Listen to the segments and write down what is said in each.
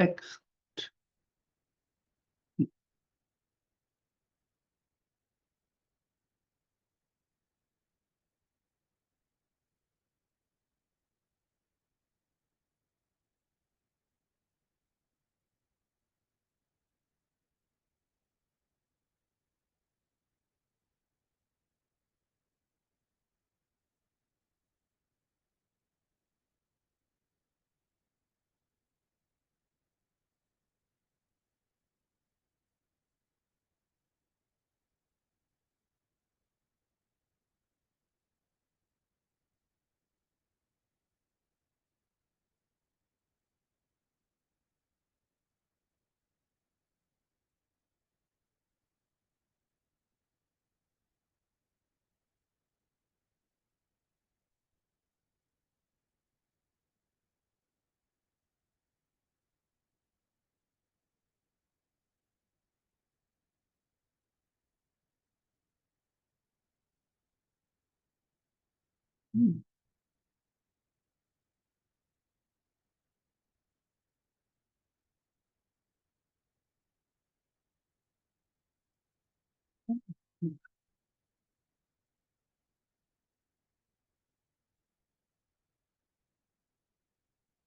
Excellent.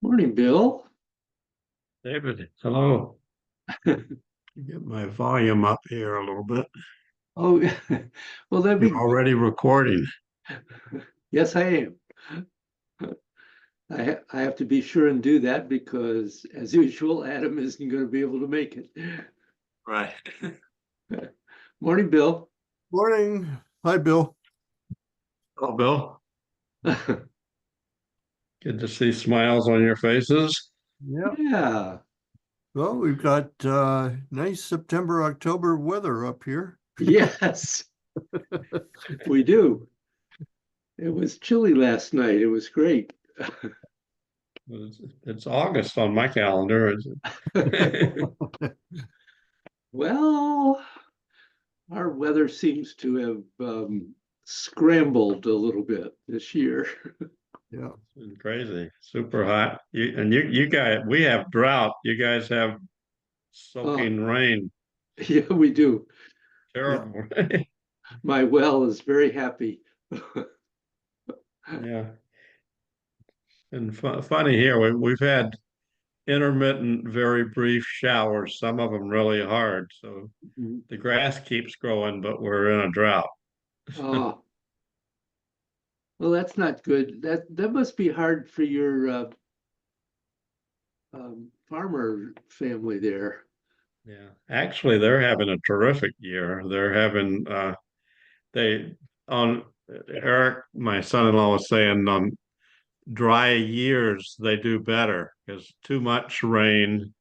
Morning, Bill. David, hello. Get my volume up here a little bit. Oh, well, that'd be, You're already recording. yes, I am. I have to be sure and do that because, as usual, Adam isn't going to be able to make it. Right. Morning, Bill. Morning. Hi, Bill. Hello, Bill. Good to see smiles on your faces. Yeah. Yeah, Well, we've got nice September, October weather up here. yes, we do. It was chilly last night. It was great. It's August on my calendar. Well, our weather seems to have scrambled a little bit this year. Yeah. It's been crazy, super hot. You guys, we have drought. You guys have soaking rain. Yeah, we do. Terrible. My well is very happy. Yeah. And funny here, we've had intermittent, very brief showers, some of them really hard. So the grass keeps growing, but we're in a drought. Oh, well, that's not good. That must be hard for your farmer family there. Yeah, actually, they're having a terrific year. They're having they on Eric, my son-in-law was saying on dry years they do better because too much rain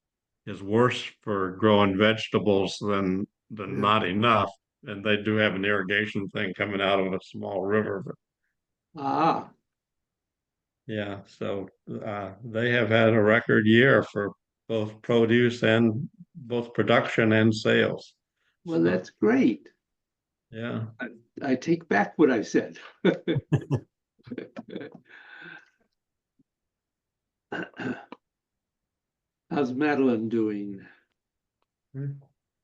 is worse for growing vegetables than Yeah. not enough. And they do have an irrigation thing coming out of a small river. But Ah, yeah, so they have had a record year for both produce and both production and sales. well, So that's great. yeah. I take back what I said. How's Madeline doing?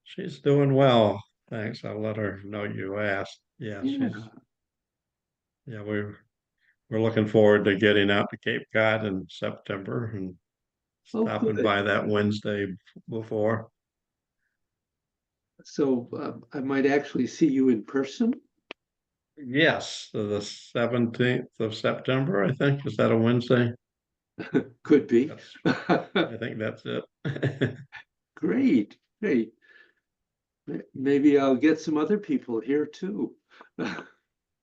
She's doing well. Thanks. I'll let her know you asked. Yeah, Yeah. we're looking forward to getting out to Cape Cod in September and Oh, stopping good. by that Wednesday before. So I might actually see you in person. Yes, so the 17th of September, I think. Is that a Wednesday? Could be. I think that's it. Great, great. Maybe I'll get some other people here too.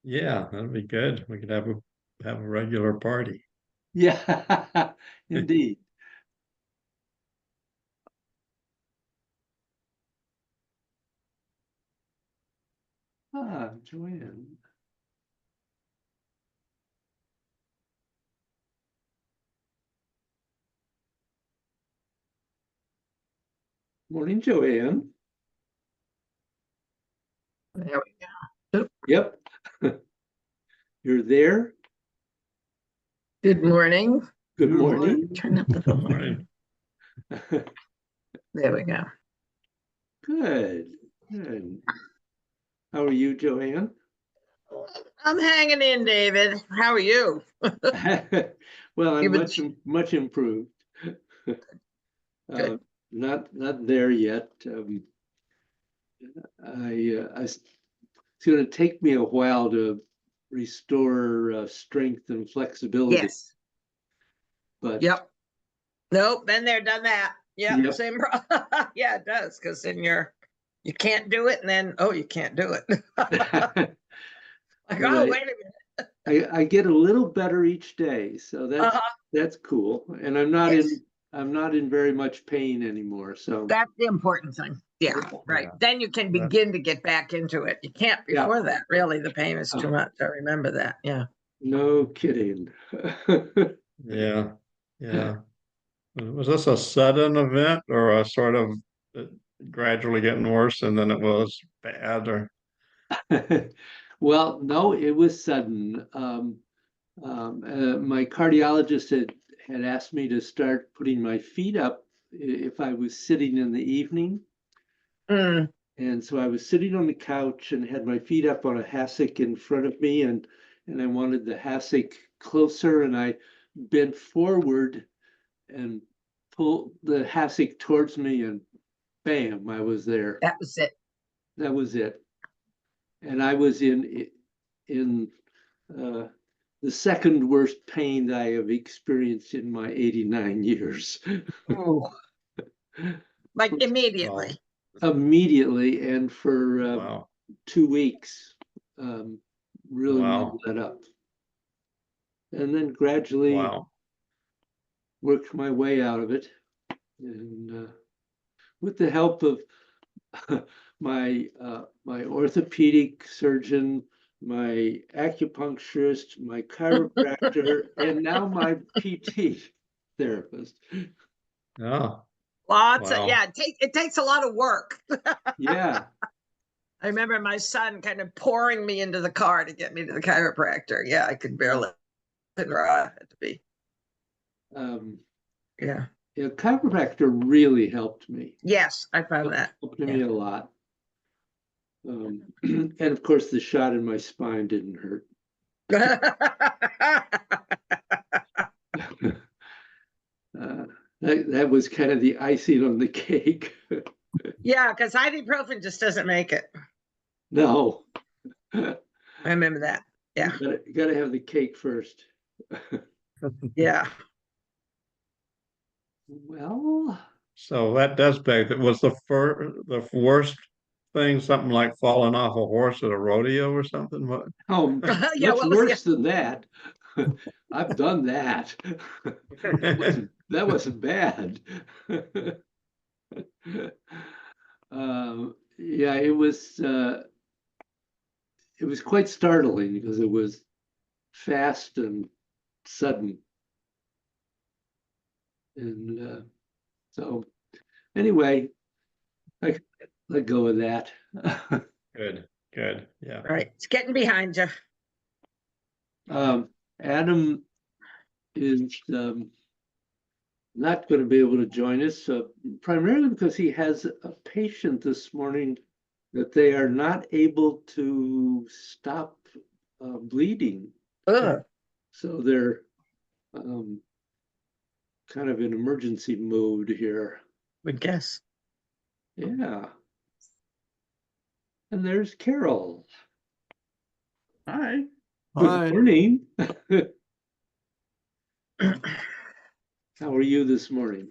Yeah, that'd be good. We could have a regular party. Yeah, indeed. Ah, Joanne. Morning, Joanne. There we go. Yep. You're there. Good morning. Good Good morning. morning. Turn up the volume. Morning. There we go. Good, good. How are you, Joanne? I'm hanging in, David. How are you? Well, I'm You've been- much improved. Good. Not there yet. It's going to take me a while to restore strength and flexibility. Yes. But Yep. Nope. Been there, done that. Yep. Yep. Same. Yeah, it does. Because then you can't do it, and then you can't do it. Like, oh, Right. wait a minute. I get a little better each day, so that's cool. And I'm not Yes. in very much pain anymore. So That's the important thing. Yeah, right. Yeah. Then you can Yeah. begin to get back into it. You can't Yeah. before that. Really, the pain is too Oh. much. I remember that. Yeah. no kidding. Yeah, yeah. Was this a sudden event or a sort of gradually getting worse and then it was bad or? Well, no, it was sudden. My cardiologist had asked me to start putting my feet up if I was sitting in the evening. Mm. And so I was sitting on the couch and had my feet up on a hassock in front of me, and I wanted the hassock closer, and I bent forward and pulled the hassock towards me, and bam, I was there. That was it. That was it. And I was in the second worst pain that I have experienced in my 89 years. Ooh. Like immediately. Immediately, and for Wow, 2 weeks, really Wow. let up. And then gradually wow, worked my way out of it. And with the help of my orthopedic surgeon, my acupuncturist, my chiropractor, and now my PT therapist. yeah, Lots Wow. of yeah. It takes a lot of work. Yeah. I remember my son kind of pouring me into the car to get me to the chiropractor. Yeah, I could barely had to be. Um, Yeah. yeah, chiropractor really helped me. Yes, I found that. Helped me a lot. And of course, the shot in my spine didn't hurt. That was kind of the icing on the cake. Yeah, because ibuprofen just doesn't make it. No, I remember that. Yeah. you gotta have the cake first. Yeah. Well, So that does beg, that was the worst thing, something like falling off a horse at a rodeo or something? What? oh, Yeah, much what was worse than that. I've done that. That wasn't bad. Yeah, it was quite startling because it was fast and sudden. And so anyway, I let go of that. Good, yeah. Right. It's getting behind you. Adam is not going to be able to join us, primarily because he has a patient this morning that they are not able to stop bleeding. Ugh. So they're kind of in emergency mode here. Would guess. Yeah. And there's Carol. Hi. Hi. Good morning. How are you this morning?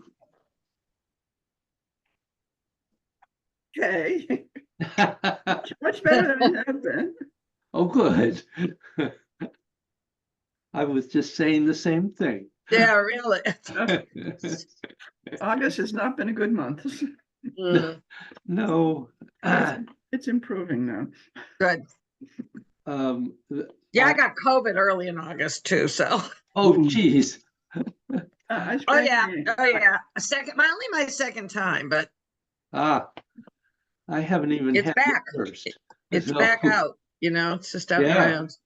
Okay. Much better than I have been. Oh, good. I was just saying the same thing. Yeah, really. August has not been a good month. Mm, No. It's improving now. good. Um, Yeah, I got COVID early in August too. So. oh, geez. I Oh sprained yeah. my- Oh yeah. Only my second time, but I haven't even It's had back. it first. it's So- back out. It's just out Yeah. around.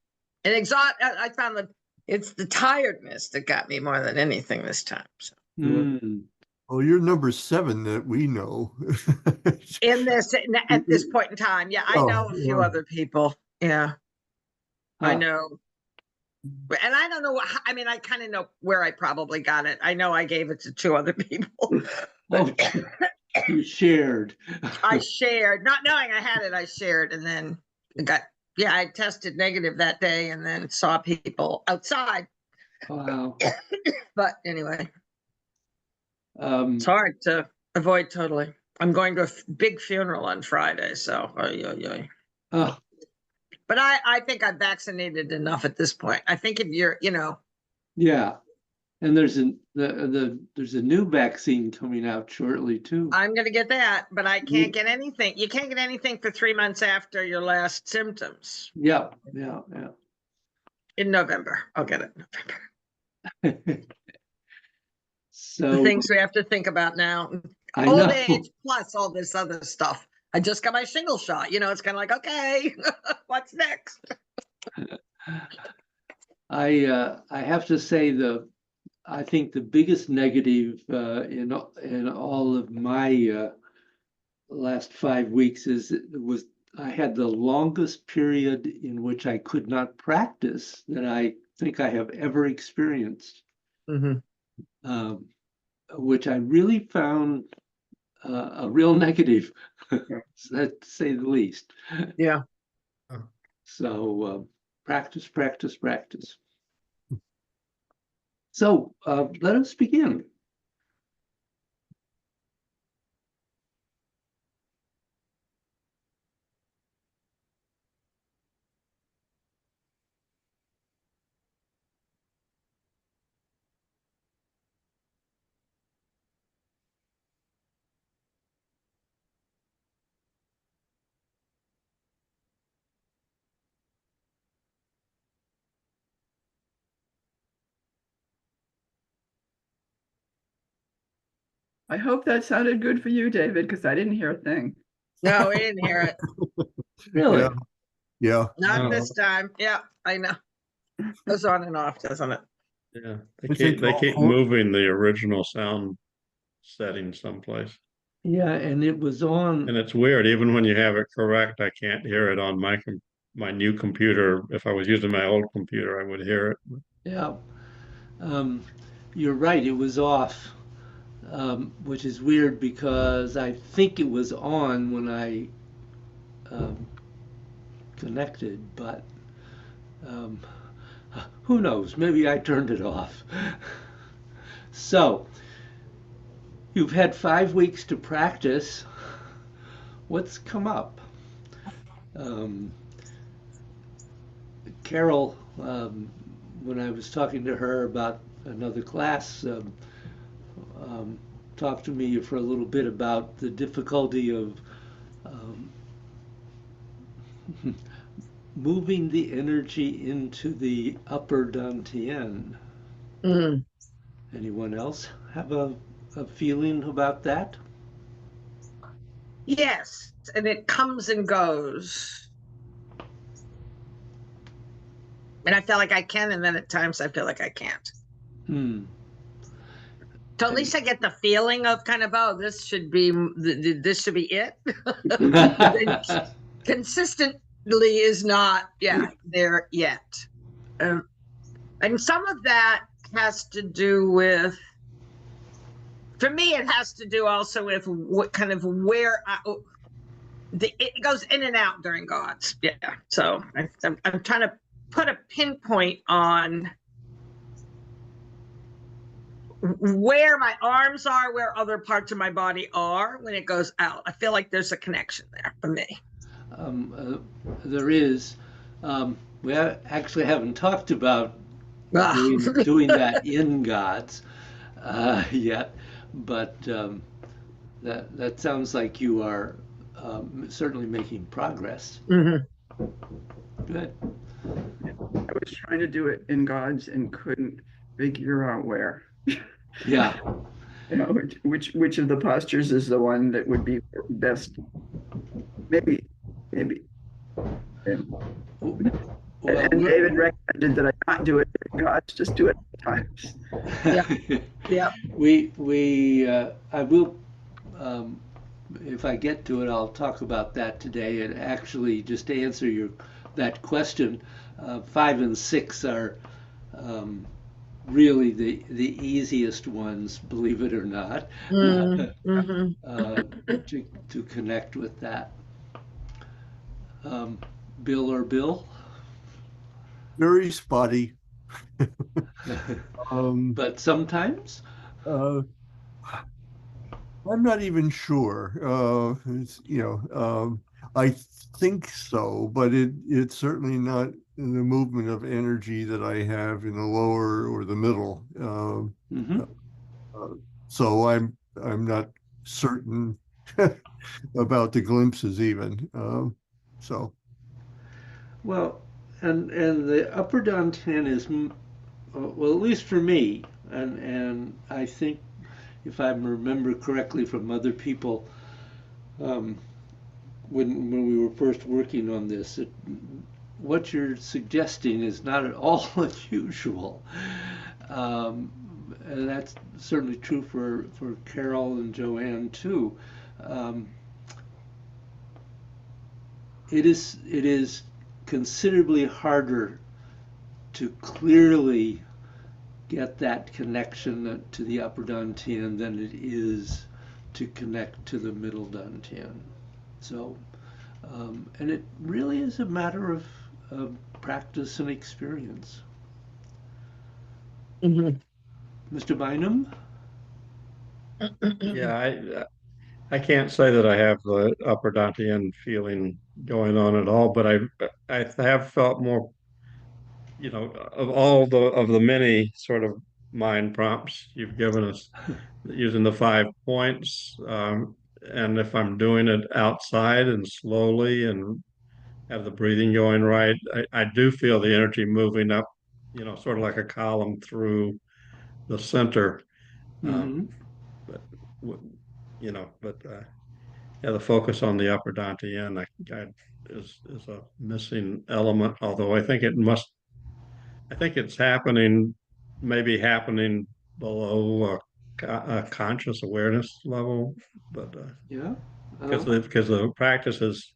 And I found that it's the tiredness that got me more than anything this time. So. Hmm. Oh, you're number 7 that we know. At this point in time. Yeah, I Oh, know a few yeah. other people. Yeah, I Huh. know. And I don't know I mean, I kind of know where I probably got it. I know I gave it to 2 other people. Oh, you shared. I shared, not knowing I had it, I shared, and then I tested negative that day and then saw people outside. Wow. But anyway, Um, it's hard to avoid totally. I'm going to a big funeral on Friday, so oh, but I think I've vaccinated enough at this point. I think if you're, yeah. And there's there's a new vaccine coming out shortly too. I'm going to get that, but I can't get anything. You can't get anything for 3 months after your last symptoms. Yeah. In November, I'll get it in November. The So things we have to think about now. I Old know. age plus all this other stuff. I just got my shingle shot. It's kind of like, okay, what's next? I have to say I think the biggest negative in all of my last 5 weeks was I had the longest period in which I could not practice that I think I have ever experienced, which I really found a real negative, to say the least. Yeah. So practice. So let us begin. I hope that sounded good for you, David, because I didn't hear a thing. No, we didn't hear it. Really? Yeah. Not No. this time. Yeah, I know. Goes on and off, doesn't it? Yeah, I think they keep all- moving the original sound setting someplace. Yeah, and it was on. And it's weird, even when you have it correct, I can't hear it on my new computer. If I was using my old computer, I would hear it. Yeah, you're right. It was off, which is weird because I think it was on when I connected, but who knows? Maybe I turned it off. So you've had 5 weeks to practice. What's come up? Carol, when I was talking to her about another class, talked to me for a little bit about the difficulty of moving the energy into the upper dantian. Mm. Anyone else have a feeling about that? Yes, and it comes and goes. And I feel like I can, and then at times I feel like I can't. So at least I get the feeling of kind of, oh, this should be it. Consistently is not, there yet. And some of that has to do with, for me, it has to do also with what kind of where it goes in and out during God's. Yeah. So I'm trying to put a pinpoint on where my arms are, where other parts of my body are when it goes out. I feel like there's a connection there for me. There is. We actually haven't talked about doing that in God's yet, but that sounds like you are certainly making progress. Mm-hmm. Good. I was trying to do it in God's and couldn't figure out where. Yeah. Which of the postures is the one that would be best? Maybe. Well, And David recommended that I not do it in God's, just do it times. Yeah. I will, if I get to it, I'll talk about that today. And actually, just to answer that question, 5 and 6 are really the easiest ones, believe it or not, Mm-hmm. to connect with that. Bill or Bill? Very spotty. Um, But sometimes? uh, I'm not even sure. I think so, but it's certainly not in the movement of energy that I have in the lower or the middle. Mhm. So I'm not certain about the glimpses even. So Well, and the upper Dantian is, well, at least for me, and I think if I remember correctly from other people, um, when we were first working on this, what you're suggesting is not at all unusual. Um, and that's certainly true for Carol and Joanne too. Um, it is considerably harder to clearly get that connection to the upper Dantian than it is to connect to the middle Dantian. So, and it really is a matter of practice and experience. Mm-hmm. Mr. Bynum? Yeah, I can't say that I have the upper Dantian feeling going on at all, but I have felt more, of all of the many sort of mind prompts you've given us using the 5 points, and if I'm doing it outside and slowly and have the breathing going right, I do feel the energy moving up, sort of like a column through the center. Mm-hmm. But yeah, the focus on the upper dantian is a missing element. Although I think it's happening, maybe happening below a conscious awareness level, but Yeah. because the practices,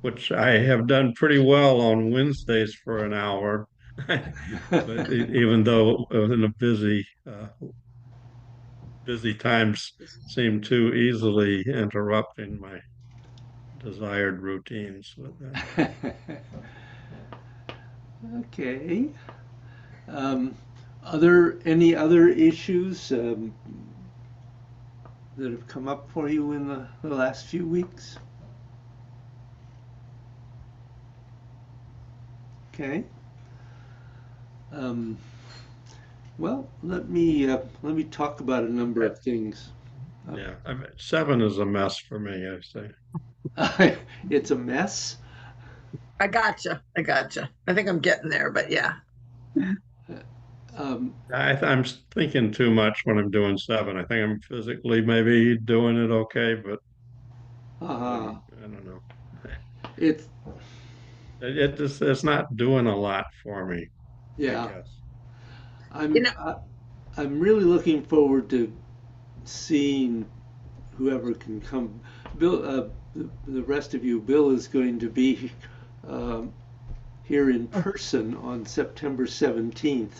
which I have done pretty well on Wednesdays for an hour, but even though in a busy times seem too easily interrupting my desired routines with that. Okay. Um, any other issues that have come up for you in the last few weeks? Okay. Um, well, let me talk about a number of things. Yeah, 7 is a mess for me, I say. It's a mess. I gotcha. I think I'm getting there, but yeah. Um, I'm thinking too much when I'm doing 7. I think I'm physically maybe doing it okay, but uh, I don't know. it's It's not doing a lot for me, I yeah. guess. You I'm know, I, I'm really looking forward to seeing whoever can come. Bill, the rest of you, Bill is going to be um, here in person on September 17th.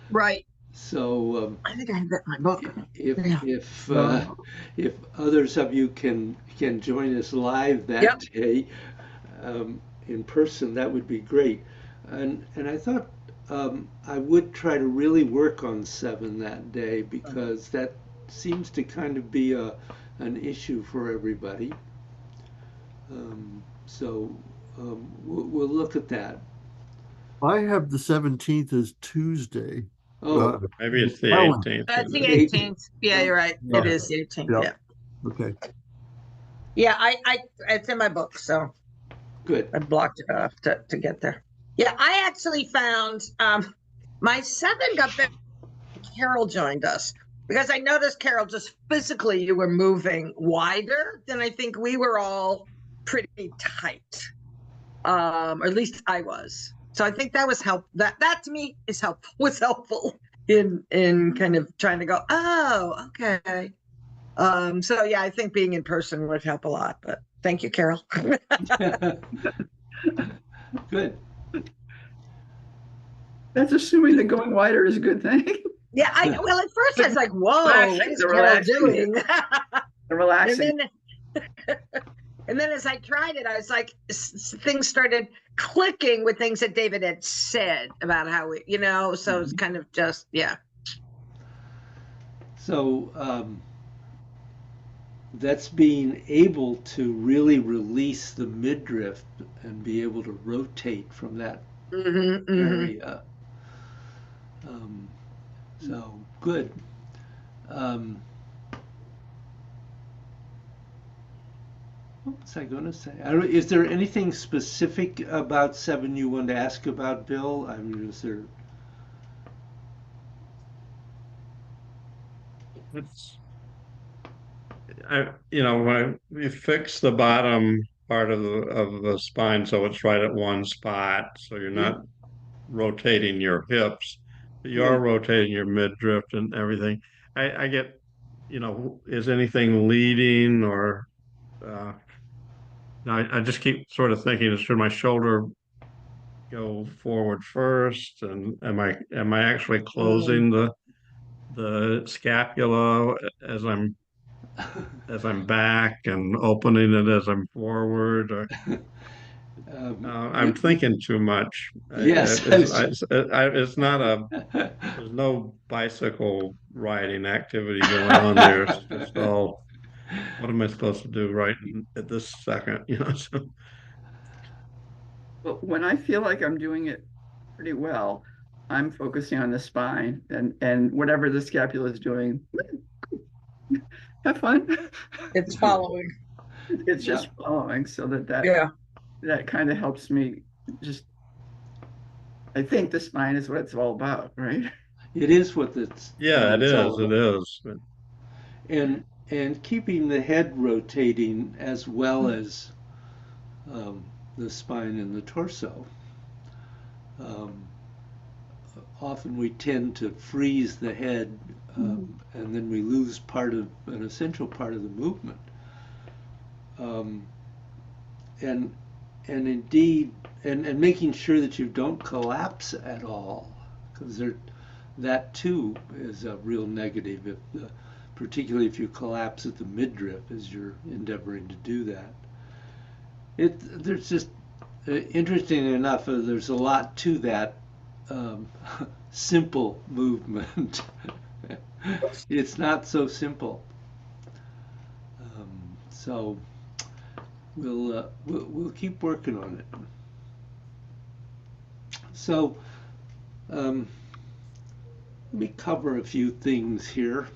right. So I think I have that in my book. if Yeah. if no, if others of you can join us live that Yep. day in person, that would be great. And I thought I would try to really work on 7 that day because that seems to kind of be an issue for everybody. So we'll look at that. I have the 17th as Tuesday. Oh, Maybe it's the Calendar. 18th, That's isn't the it? 18th. Yeah, you're right. Yeah, It is the 18th. yeah. Yeah. Okay. Yeah, it's in my book, so good. I blocked it off to get there. Yeah, I actually found my 7 got better. Carol joined us because I noticed, Carol, just physically you were moving wider than I think we were all pretty tight. Or at least I was. So I think that was that to me is helpful, was helpful in kind of trying to go, oh, okay. So yeah, I think being in person would help a lot, but thank you, Carol. Good. That's assuming that going wider is a good thing. Yeah, well, at first I was like, whoa, Relaxing, what is the Carol relaxing. doing? Relaxing. And then as I tried it, I was like, things started clicking with things that David had said about how we, so it's kind of just, yeah. So that's being able to really release the midriff and be able to rotate from that area. So good. What was I going to say? Is there anything specific about 7 you want to ask about, Bill? I mean, is there? When we fix the bottom part of the spine so it's right at one spot, so you're not rotating your hips, but you are rotating your midriff and everything. I get, is anything leading or I just keep sort of thinking, should my shoulder go forward first, and am I actually closing the scapula as I'm back and opening it as I'm forward? Or I'm thinking too much. Yes. It's not there's no bicycle riding activity going on there. It's just all, what am I supposed to do right at this second? So. But when I feel like I'm doing it pretty well, I'm focusing on the spine and whatever the scapula is doing, have fun. It's following. It's just following, so that kind of helps me just. I think the spine is what it's all about, right? It is what it's. Yeah, it is. It is. And keeping the head rotating as well as the spine and the torso. Often we tend to freeze the head, and then we lose an essential part of the movement. And indeed, and making sure that you don't collapse at all, because that too is a real negative, particularly if you collapse at the midriff as you're endeavoring to do that. There's just, interesting enough, there's a lot to that simple movement. It's not so simple. So we'll keep working on it. So let me cover a few things here.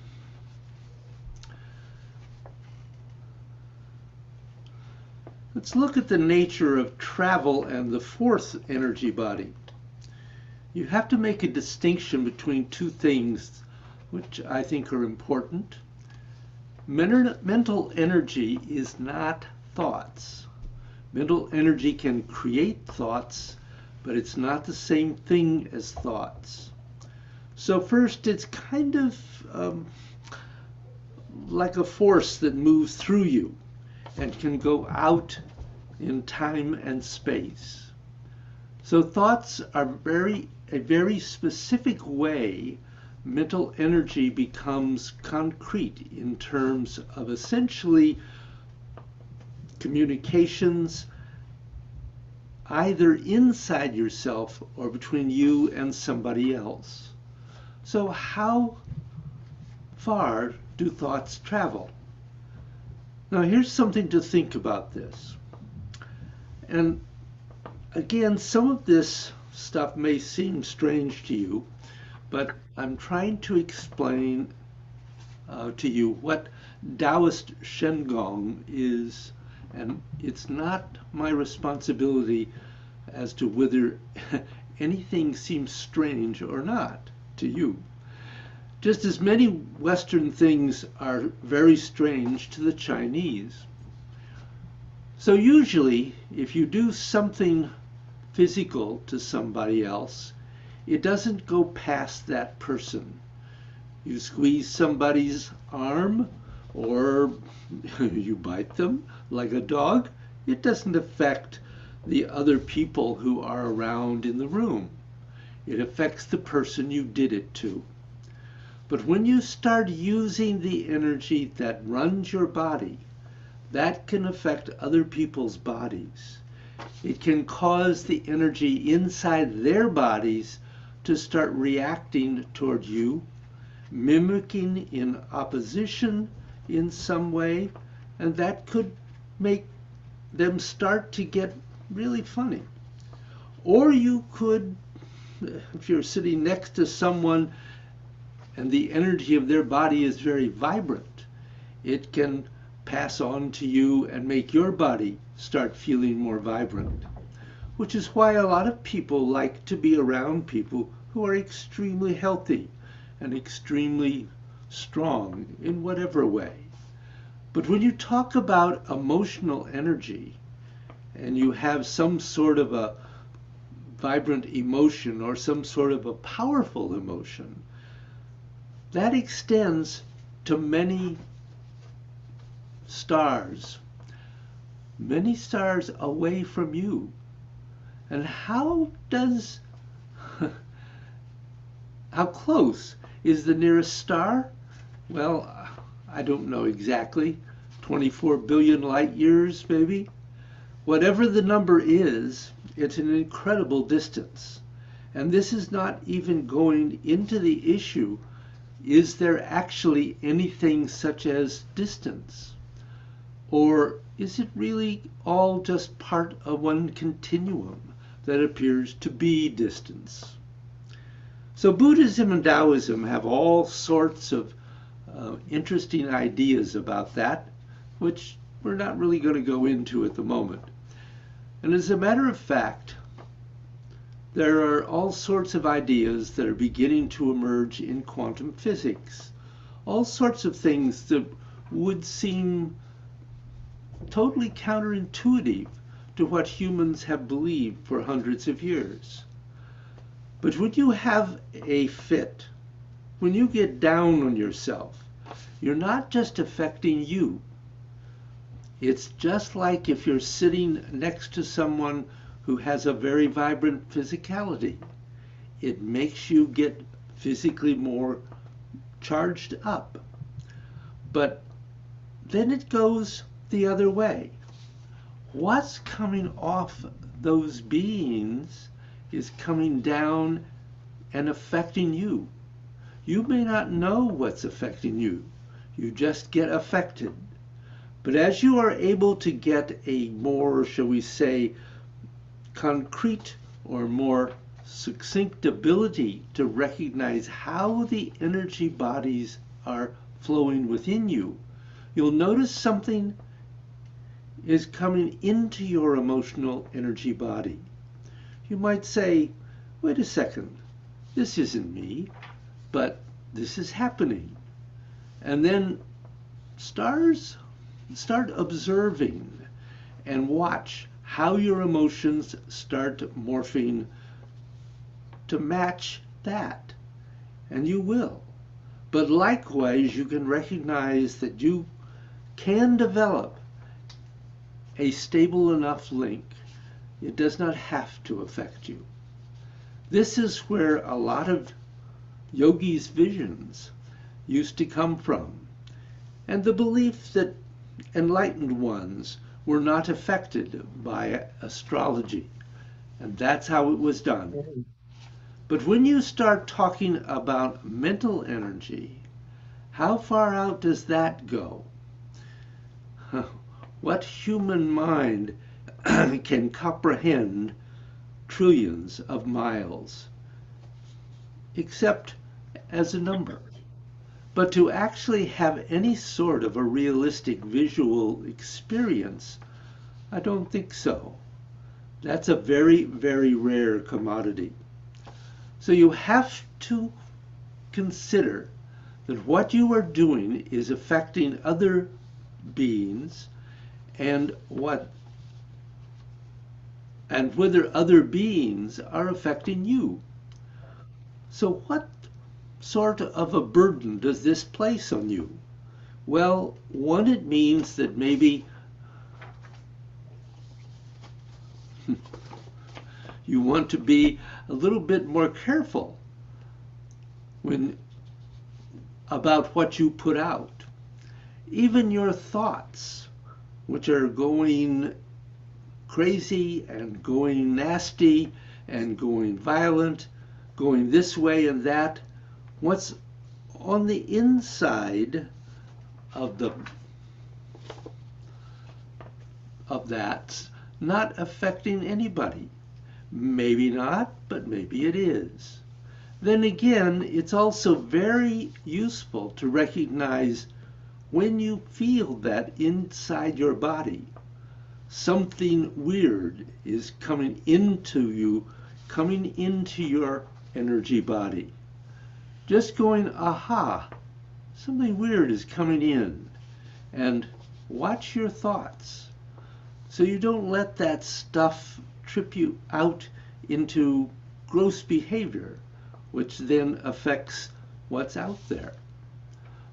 Let's look at the nature of travel and the fourth energy body. You have to make a distinction between two things which I think are important. Mental energy is not thoughts. Mental energy can create thoughts, but it's not the same thing as thoughts. So first, it's kind of like a force that moves through you and can go out in time and space. So thoughts are a very specific way mental energy becomes concrete in terms of essentially communications either inside yourself or between you and somebody else. So how far do thoughts travel? Now here's something to think about this. And again, some of this stuff may seem strange to you, but I'm trying to explain to you what Taoist Shengong is, and it's not my responsibility as to whether anything seems strange or not to you. Just as many Western things are very strange to the Chinese. So usually, if you do something physical to somebody else, it doesn't go past that person. You squeeze somebody's arm or you bite them like a dog, it doesn't affect the other people who are around in the room. It affects the person you did it to. But when you start using the energy that runs your body, that can affect other people's bodies. It can cause the energy inside their bodies to start reacting toward you, mimicking in opposition in some way, and that could make them start to get really funny. Or you could, if you're sitting next to someone and the energy of their body is very vibrant, it can pass on to you and make your body start feeling more vibrant, which is why a lot of people like to be around people who are extremely healthy and extremely strong in whatever way. But when you talk about emotional energy and you have some sort of a vibrant emotion or some sort of a powerful emotion, that extends to many stars away from you. And how close is the nearest star? Well, I don't know exactly, 24 billion light years maybe. Whatever the number is, it's an incredible distance. And this is not even going into the issue, is there actually anything such as distance? Or is it really all just part of one continuum that appears to be distance? So Buddhism and Taoism have all sorts of interesting ideas about that, which we're not really going to go into at the moment. And as a matter of fact, there are all sorts of ideas that are beginning to emerge in quantum physics. All sorts of things that would seem totally counterintuitive to what humans have believed for hundreds of years. But when you have a fit, when you get down on yourself, you're not just affecting you. It's just like if you're sitting next to someone who has a very vibrant physicality. It makes you get physically more charged up. But then it goes the other way. What's coming off those beings is coming down and affecting you. You may not know what's affecting you. You just get affected. But as you are able to get a more, shall we say, concrete or more succinct ability to recognize how the energy bodies are flowing within you, you'll notice something is coming into your emotional energy body. You might say, wait a second, this isn't me, but this is happening. And then start observing and watch how your emotions start morphing to match that. And you will. But likewise, you can recognize that you can develop a stable enough link. It does not have to affect you. This is where a lot of yogis' visions used to come from, and the belief that enlightened ones were not affected by astrology, and that's how it was done. But when you start talking about mental energy, how far out does that go? What human mind can comprehend trillions of miles, except as a number? But to actually have any sort of a realistic visual experience, I don't think so. That's a very, very rare commodity. So you have to consider that what you are doing is affecting other beings, and and whether other beings are affecting you. So what sort of a burden does this place on you? Well, one, it means that maybe you want to be a little bit more careful about what you put out. Even your thoughts, which are going crazy and going nasty and going violent, going this way and that, what's on the inside of that's not affecting anybody. Maybe not, but maybe it is. Then again, it's also very useful to recognize when you feel that inside your body, something weird is coming into you, coming into your energy body. Just going, aha, something weird is coming in. And watch your thoughts so you don't let that stuff trip you out into gross behavior, which then affects what's out there.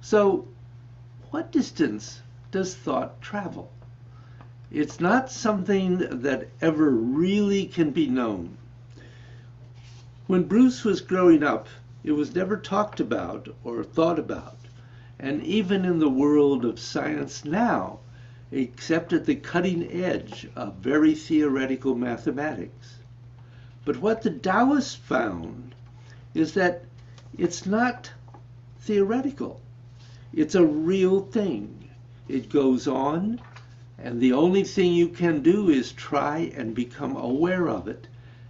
So, what distance does thought travel? It's not something that ever really can be known. When Bruce was growing up, it was never talked about or thought about. And even in the world of science now, except at the cutting edge of very theoretical mathematics. But what the Taoists found is that it's not theoretical. It's a real thing. It goes on, and the only thing you can do is try and become aware of it,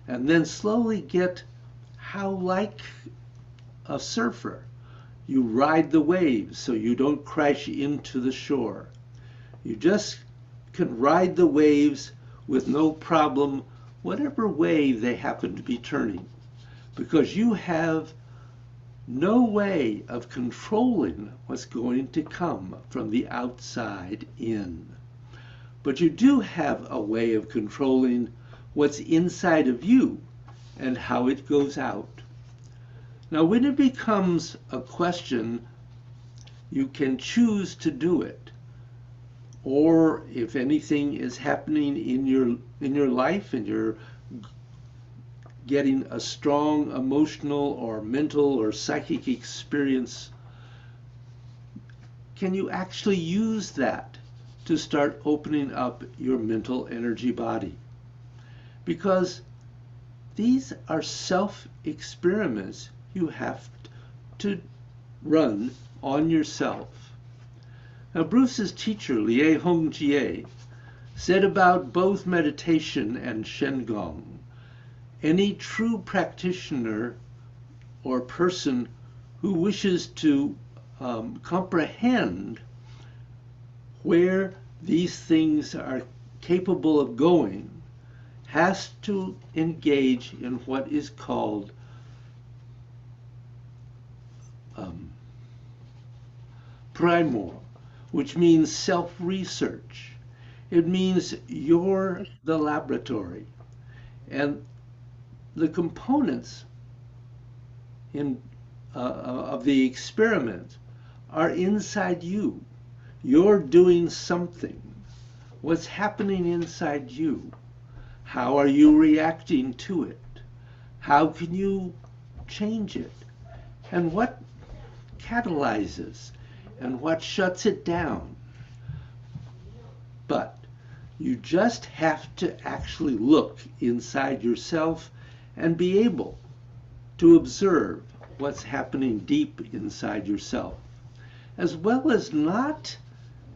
and then slowly get how, like a surfer, you ride the waves so you don't crash into the shore. You just can ride the waves with no problem, whatever way they happen to be turning, because you have no way of controlling what's going to come from the outside in. But you do have a way of controlling what's inside of you and how it goes out. Now, when it becomes a question, you can choose to do it. Or if anything is happening in your life and you're getting a strong emotional or mental or psychic experience, can you actually use that to start opening up your mental energy body? Because these are self-experiments you have to run on yourself. Now, Bruce's teacher, Lieh Hongjie, said about both meditation and Shengong, any true practitioner or person who wishes to comprehend where these things are capable of going has to engage in what is called primor, which means self-research. It means you're the laboratory, and the components of the experiment are inside you. You're doing something. What's happening inside you? How are you reacting to it? How can you change it? And what catalyzes and what shuts it down? But you just have to actually look inside yourself and be able to observe what's happening deep inside yourself, as well as not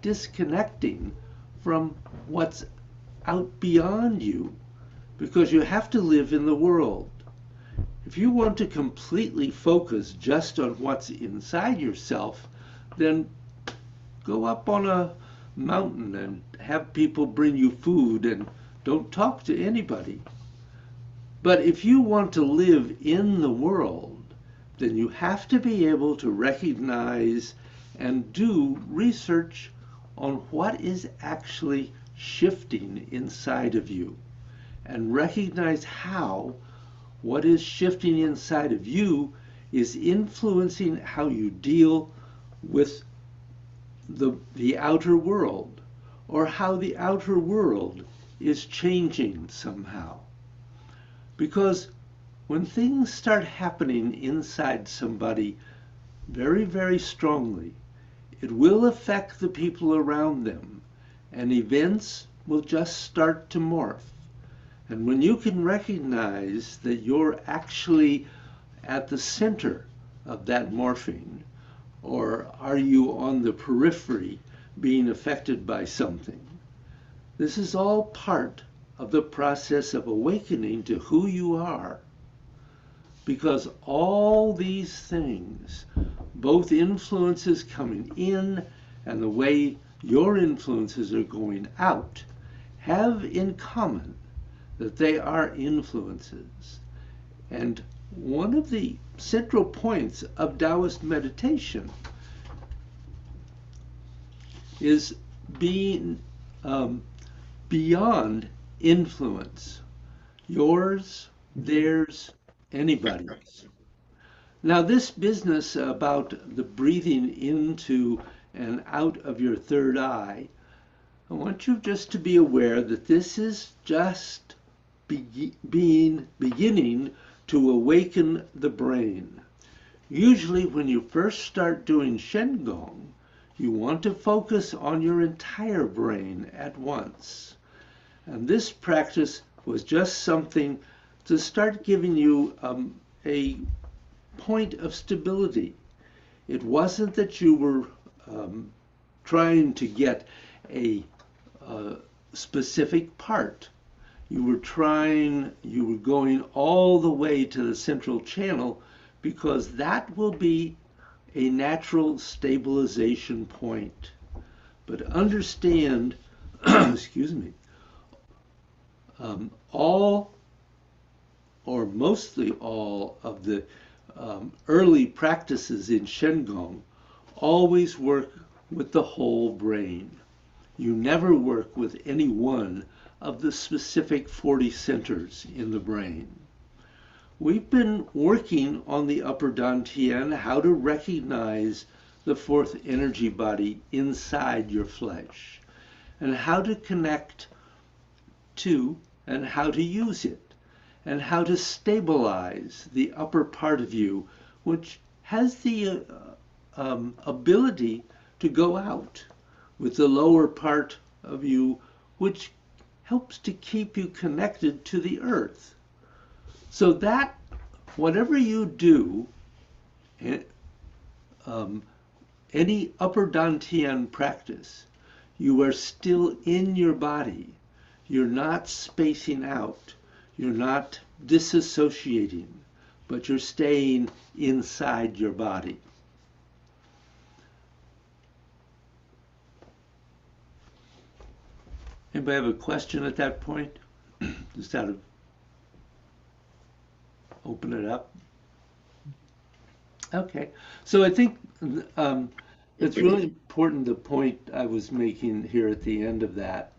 disconnecting from what's out beyond you, because you have to live in the world. If you want to completely focus just on what's inside yourself, then go up on a mountain and have people bring you food and don't talk to anybody. But if you want to live in the world, then you have to be able to recognize and do research on what is actually shifting inside of you. and recognize how what is shifting inside of you is influencing how you deal with the outer world, or how the outer world is changing somehow. Because when things start happening inside somebody very, very strongly, it will affect the people around them, and events will just start to morph. And when you can recognize that you're actually at the center of that morphing, or are you on the periphery being affected by something? This is all part of the process of awakening to who you are. Because all these things, both influences coming in and the way your influences are going out, have in common that they are influences. And one of the central points of Taoist meditation is being beyond influence. Yours, theirs, anybody's. Now, this business about the breathing into and out of your third eye, I want you just to be aware that this is just beginning to awaken the brain. Usually when you first start doing Shen-Gong, you want to focus on your entire brain at once. And this practice was just something to start giving you a point of stability. It wasn't that you were trying to get a specific part. You were going all the way to the central channel, because that will be a natural stabilization point. But understand, excuse me, all or mostly all of the early practices in Shen-Gong always work with the whole brain. You never work with any one of the specific 40 centers in the brain. We've been working on the upper Dantian, how to recognize the fourth energy body inside your flesh, and how to connect to and how to use it, and how to stabilize the upper part of you, which has the ability to go out, with the lower part of you, which helps to keep you connected to the earth. So that whatever you do, any upper Dantian practice, you are still in your body. You're not spacing out. You're not disassociating, but you're staying inside your body. Anybody have a question at that point? Just out of open it up. Okay, so I think it's really important, the point I was making here at the end of that,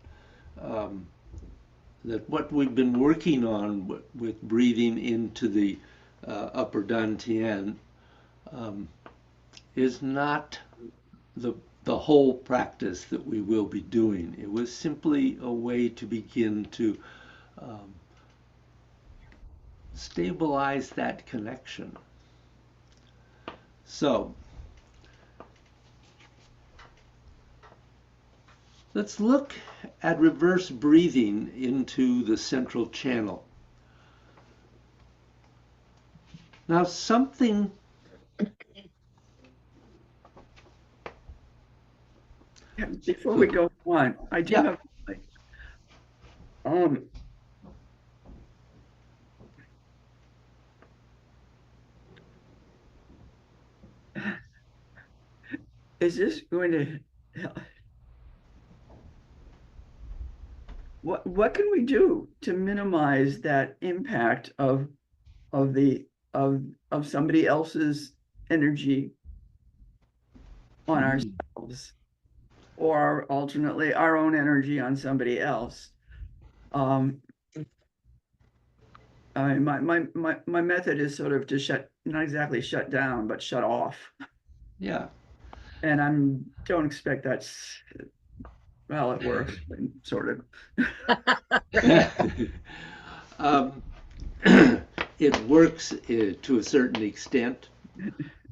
that what we've been working on with breathing into the upper Dantian is not the whole practice that we will be doing. It was simply a way to begin to stabilize that connection. So let's look at reverse breathing into the central channel. Now, something Before we go on, I do Yeah. have is this going to what can we do to minimize that impact of the of somebody else's energy on ourselves, or alternately our own energy on somebody else? My method is sort of to not exactly shut down, but shut off. Yeah. And don't expect that's, well, it works, sort of. Um, it works to a certain extent,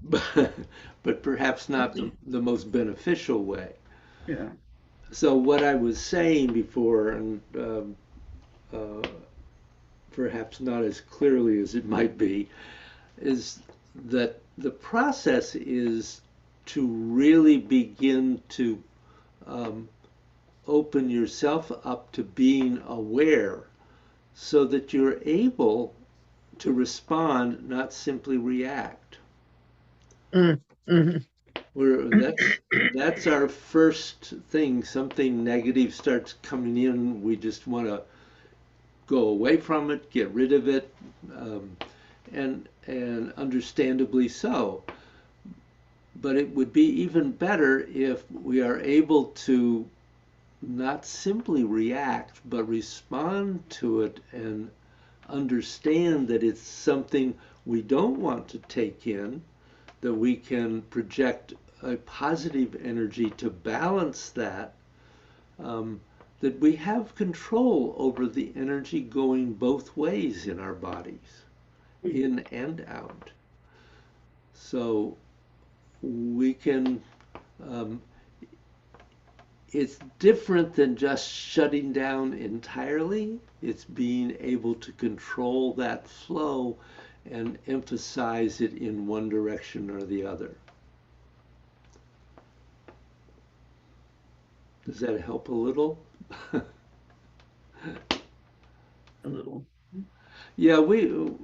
but perhaps not the most beneficial way. Yeah. So what I was saying before, and perhaps not as clearly as it might be, is that the process is to really begin to um, open yourself up to being aware so that you're able to respond, not simply react. Mm-hmm. That's our first thing. Something negative starts coming in, we just want to go away from it, get rid of it, and understandably so. But it would be even better if we are able to not simply react, but respond to it and understand that it's something we don't want to take in, that we can project a positive energy to balance that, that we have control over the energy going both ways in our bodies, in and out. So we can, um, it's different than just shutting down entirely. It's being able to control that flow and emphasize it in one direction or the other. Does that help a little? A little. Yeah, we'll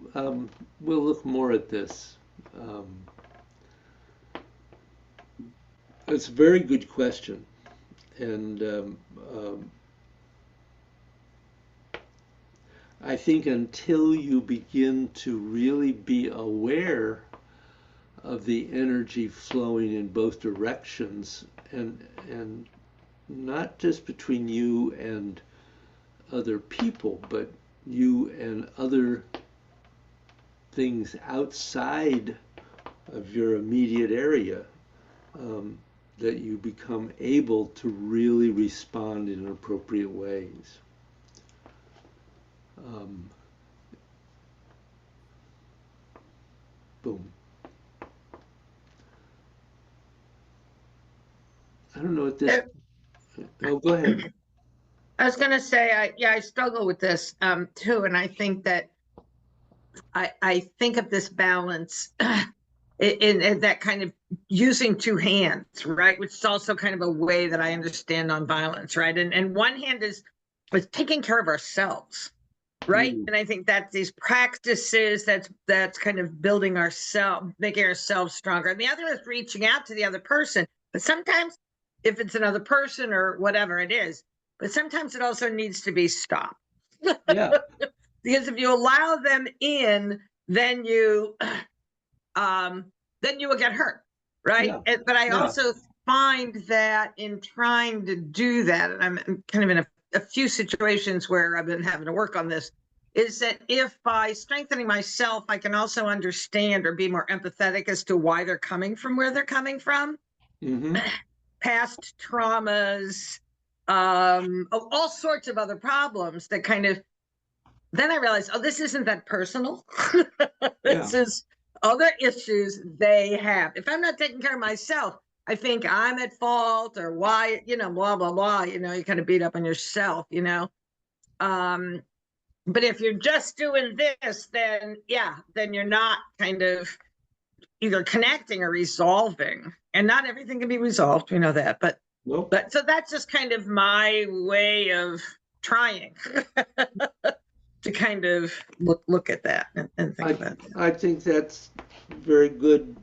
look more at this. Um, it's a very good question, and I think until you begin to really be aware of the energy flowing in both directions, and not just between you and other people, but you and other things outside of your immediate area, that you become able to really respond in appropriate ways. Boom. I don't know what this. Oh, go ahead. I was gonna say, I struggle with this too, and I think that I think of this balance in that kind of using two hands, right? Which is also kind of a way that I understand nonviolence, right? And one hand is taking care of ourselves, right? Mm. And I think that these practices, that's kind of building ourselves, making ourselves stronger. And the other is reaching out to the other person. But sometimes, if it's another person or whatever it is, but sometimes it also needs to be stopped. Yeah. Because if you allow them in, then you will get hurt, right? Yeah. But I Yeah. also find that in trying to do that, and I'm kind of in a few situations where I've been having to work on this, is that if by strengthening myself, I can also understand or be more empathetic as to why they're coming from where they're coming from, Mm-hmm. past traumas, all sorts of other problems that kind of, then I realized, oh, this isn't that personal. This is other issues they have. If I'm not taking care of myself, I think I'm at fault or why, blah, blah, blah, you kind of beat up on yourself, but if you're just doing this, then you're not kind of either connecting or resolving, and not everything can be resolved. We know that, but Nope. so that's just kind of my way of trying to kind of look at that and think about that. I think that's a very good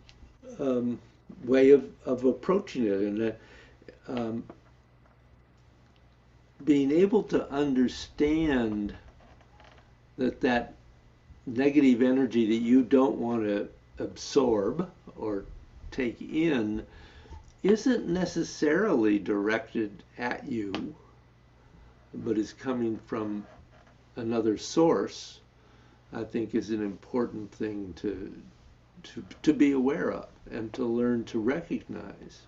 way of approaching it, and being able to understand that negative energy that you don't want to absorb or take in isn't necessarily directed at you, but is coming from another source. I think is an important thing to be aware of and to learn to recognize.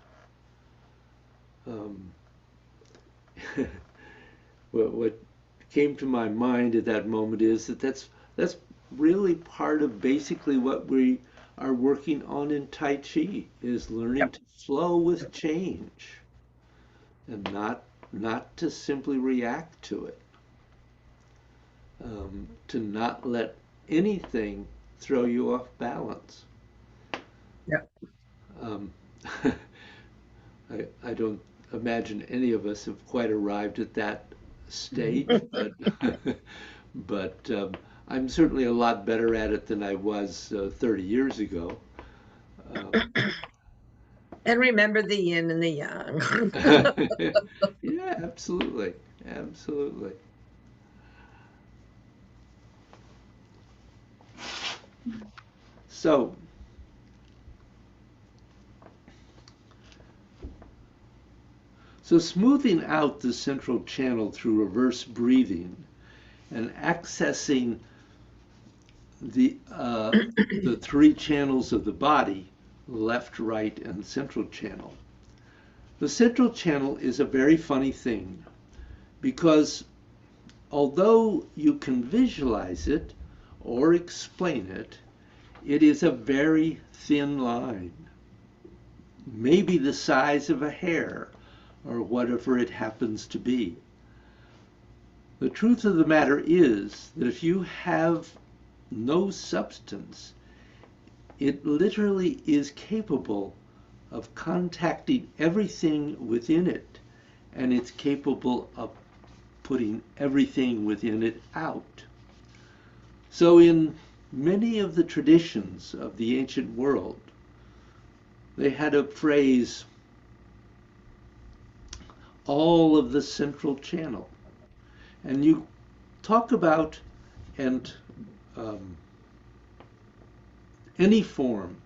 Um, what came to my mind at that moment is that that's really part of basically what we are working on in Tai Chi is learning to flow with change and not to simply react to it, to not let anything throw you off balance. Yeah. Um, I don't imagine any of us have quite arrived at that stage, but but I'm certainly a lot better at it than I was 30 years ago. Um, And remember the yin and the yang. yeah, absolutely, absolutely. So, so smoothing out the central channel through reverse breathing and accessing the three channels of the body, left, right, and central channel. The central channel is a very funny thing because although you can visualize it or explain it, it is a very thin line, maybe the size of a hair or whatever it happens to be. The truth of the matter is that if you have no substance, it literally is capable of contacting everything within it, and it's capable of putting everything within it out. So in many of the traditions of the ancient world, they had a phrase, all of the central channel. And you talk about and any form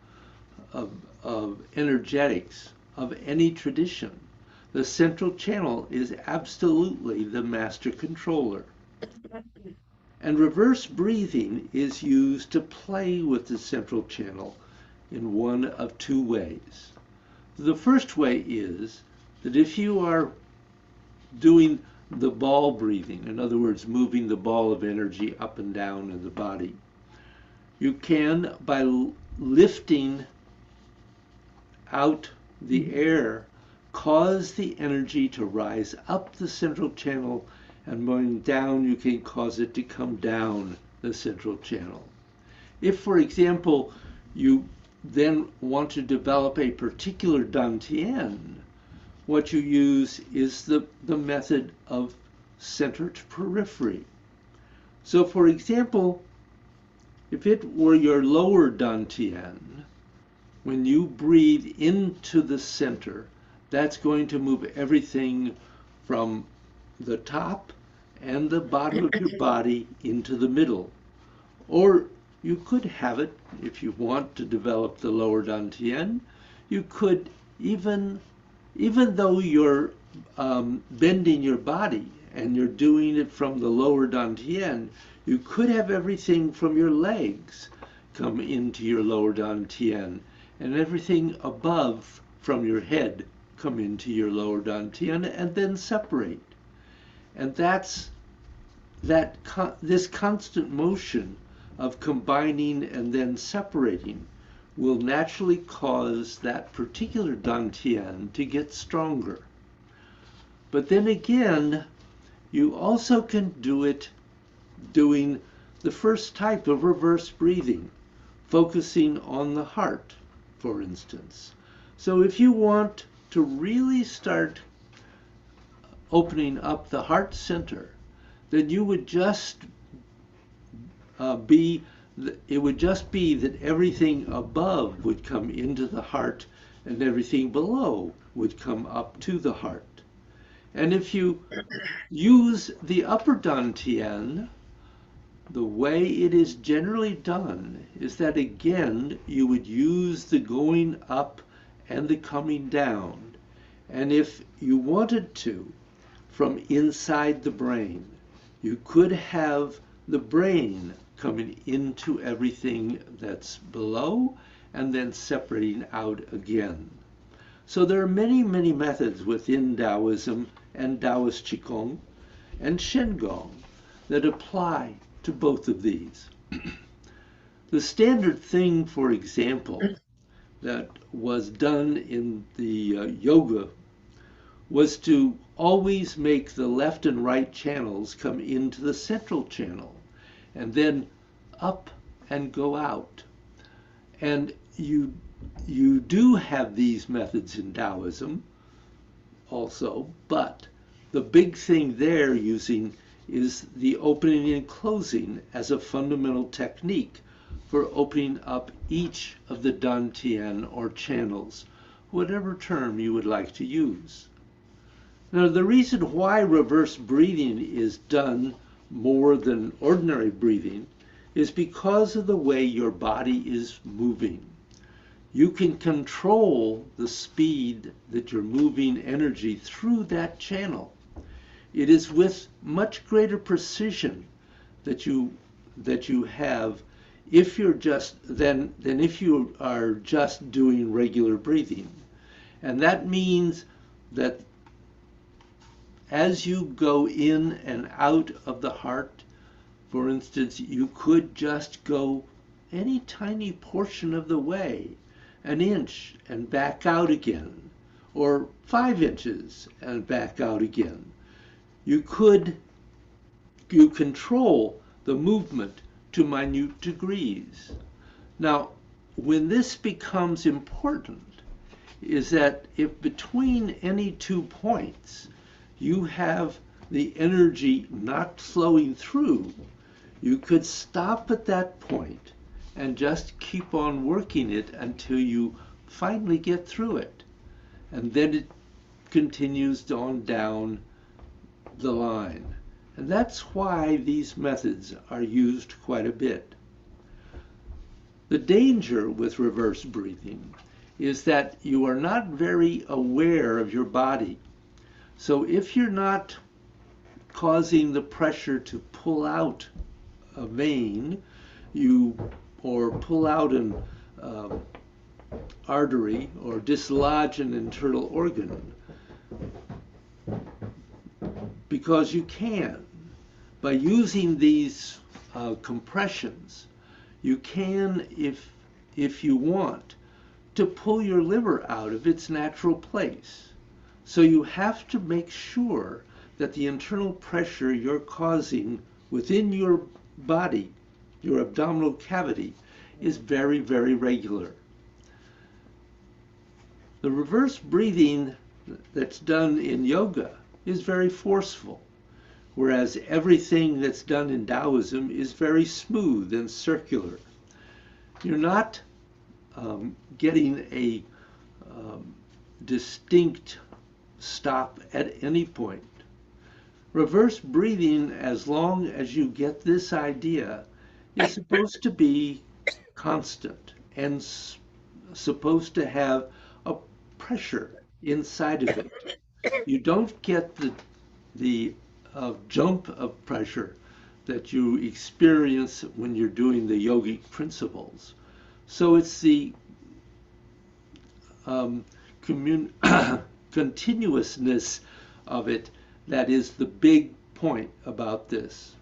of energetics of any tradition, the central channel is absolutely the master controller. And reverse breathing is used to play with the central channel in one of two ways. The first way is that if you are doing the ball breathing, in other words, moving the ball of energy up and down in the body, you can, by lifting out the air, cause the energy to rise up the central channel, and going down, you can cause it to come down the central channel. If, for example, you then want to develop a particular dantian, what you use is the method of center to periphery. So, for example, if it were your lower dantian, when you breathe into the center, that's going to move everything from the top and the bottom of your body into the middle. Or you could have it, if you want to develop the lower dantian, you could even though you're bending your body and you're doing it from the lower dantian, you could have everything from your legs come into your lower dantian and everything above from your head come into your lower dantian and then separate. And that's this constant motion of combining and then separating will naturally cause that particular dantian to get stronger. But then again, you also can do it doing the first type of reverse breathing, focusing on the heart, for instance. So if you want to really start opening up the heart center, then you would just it would just be that everything above would come into the heart and everything below would come up to the heart. And if you use the upper dantian, the way it is generally done is that again you would use the going up and the coming down. And if you wanted to, from inside the brain, you could have the brain coming into everything that's below and then separating out again. So there are many, many methods within Taoism and Taoist Qigong and Shen-Gong that apply to both of these. The standard thing, for example, that was done in the yoga was to always make the left and right channels come into the central channel and then up and go out. And you do have these methods in Taoism also, but the big thing they're using is the opening and closing as a fundamental technique for opening up each of the dantian or channels, whatever term you would like to use. Now, the reason why reverse breathing is done more than ordinary breathing is because of the way your body is moving. You can control the speed that you're moving energy through that channel. It is with much greater precision that you have if you're just than if you are just doing regular breathing. And that means that as you go in and out of the heart, for instance, you could just go any tiny portion of the way, an inch and back out again, or 5 inches and back out again. You control the movement to minute degrees. Now, when this becomes important is that if between any 2 points you have the energy not flowing through, you could stop at that point and just keep on working it until you finally get through it. And then it continues on down the line. And that's why these methods are used quite a bit. The danger with reverse breathing is that you are not very aware of your body. So if you're not causing the pressure to pull out a vein, or pull out an artery or dislodge an internal organ, because you can, by using these compressions, you can, if you want, to pull your liver out of its natural place. So you have to make sure that the internal pressure you're causing within your body, your abdominal cavity, is very, very regular. The reverse breathing that's done in yoga is very forceful, whereas everything that's done in Taoism is very smooth and circular. You're not getting a distinct stop at any point. Reverse breathing, as long as you get this idea, is supposed to be constant and supposed to have a pressure inside of it. You don't get the jump of pressure that you experience when you're doing the yogic principles. So it's the continuousness of it that is the big point about this.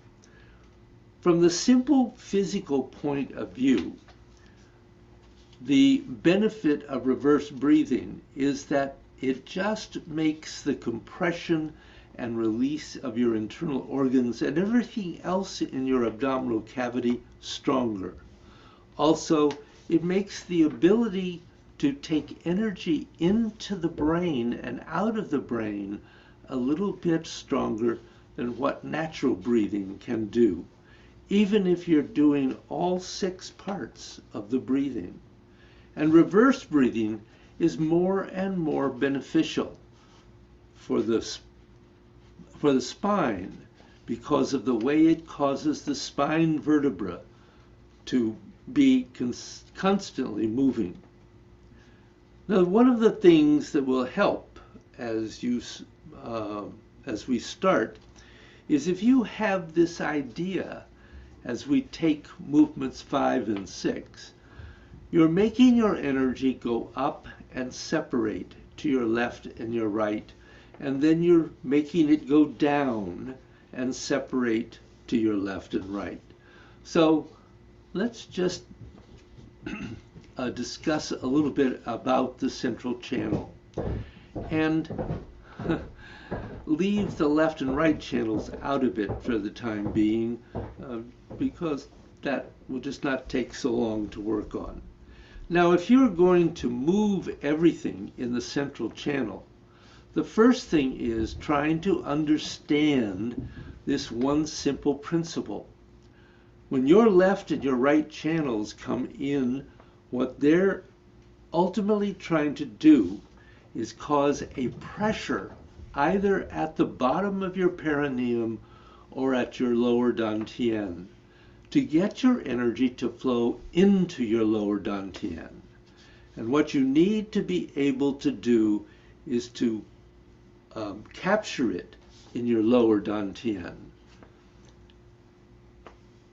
From the simple physical point of view, the benefit of reverse breathing is that it just makes the compression and release of your internal organs and everything else in your abdominal cavity stronger. Also, it makes the ability to take energy into the brain and out of the brain a little bit stronger than what natural breathing can do, even if you're doing all 6 parts of the breathing. And reverse breathing is more and more beneficial for the spine because of the way it causes the spine vertebra to be constantly moving. Now, one of the things that will help as we start is if you have this idea as we take movements 5 and 6, you're making your energy go up and separate to your left and your right, and then you're making it go down and separate to your left and right. So let's just discuss a little bit about the central channel and leave the left and right channels out of it for the time being, because that will just not take so long to work on. Now, if you're going to move everything in the central channel, the first thing is trying to understand this one simple principle. When your left and your right channels come in, what they're ultimately trying to do is cause a pressure either at the bottom of your perineum or at your lower dantian to get your energy to flow into your lower dantian. And what you need to be able to do is to capture it in your lower dantian.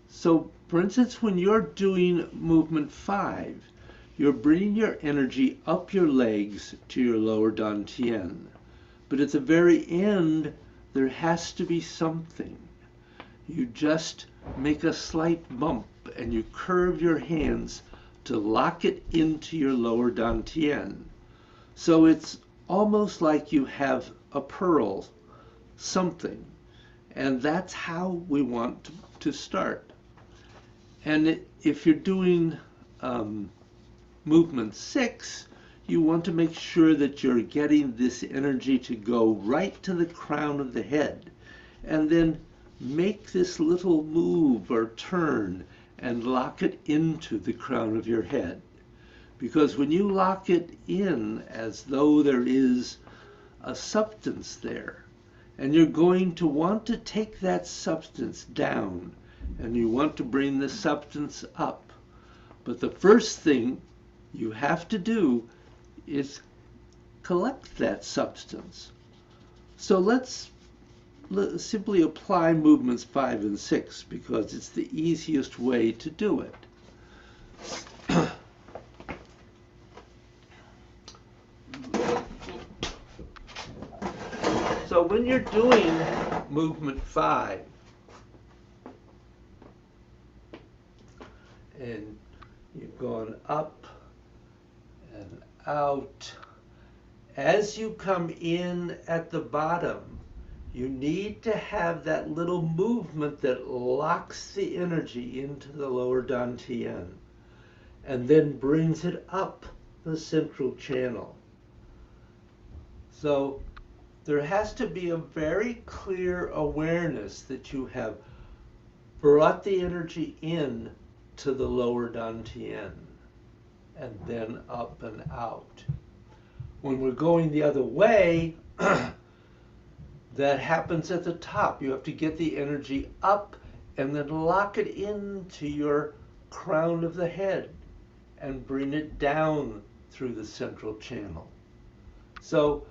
So, for instance, when you're doing movement 5, you're bringing your energy up your legs to your lower dantian. But at the very end, there has to be something. You just make a slight bump and you curve your hands to lock it into your lower dantian. So it's almost like you have a pearl, something. And that's how we want to start. And if you're doing movement 6, you want to make sure that you're getting this energy to go right to the crown of the head, and then make this little move or turn and lock it into the crown of your head. Because when you lock it in as though there is a substance there, and you're going to want to take that substance down, and you want to bring the substance up. But the first thing you have to do is collect that substance. So let's simply apply movements 5 and 6 because it's the easiest way to do it. So when you're doing movement 5, and you've gone up and out, as you come in at the bottom, you need to have that little movement that locks the energy into the lower dantian and then brings it up the central channel. So there has to be a very clear awareness that you have brought the energy in to the lower dantian and then up and out. When we're going the other way, that happens at the top. You have to get the energy up and then lock it into your crown of the head and bring it down through the central channel. So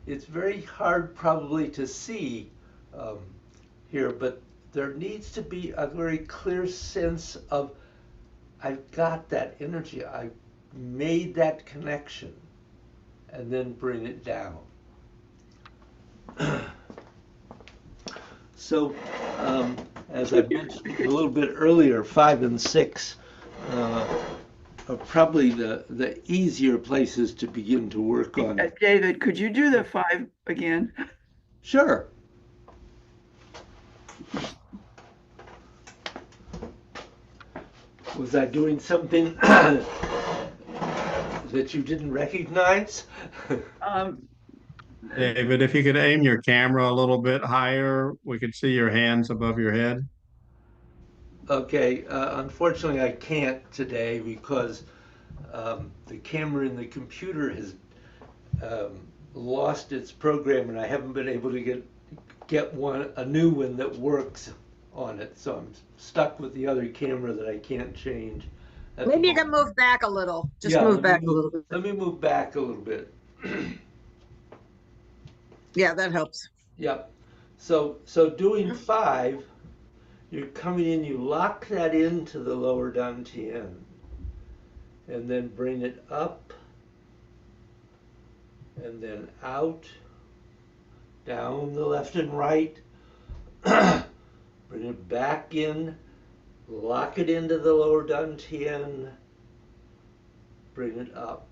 it's very hard probably to see here, but there needs to be a very clear sense of, I've got that energy, I've made that connection, and then bring it down. So, as I mentioned a little bit earlier, 5 and 6 are probably the easier places to begin to work on. David, could you do the 5 again? Sure. Was I doing something that you didn't recognize? David, if you could aim your camera a little bit higher, we could see your hands above your head. Okay, unfortunately I can't today because the camera in the computer has lost its program and I haven't been able to get a new one that works on it. So I'm stuck with the other camera that I can't change. Maybe you can move back a little. Just Yeah, move back a little bit. Let me move back a little bit. Yeah, that helps. Yep. So doing 5, you're coming in, you lock that into the lower dantian, and then bring it up, and then out, down the left and right, bring it back in, lock it into the lower dantian, bring it up,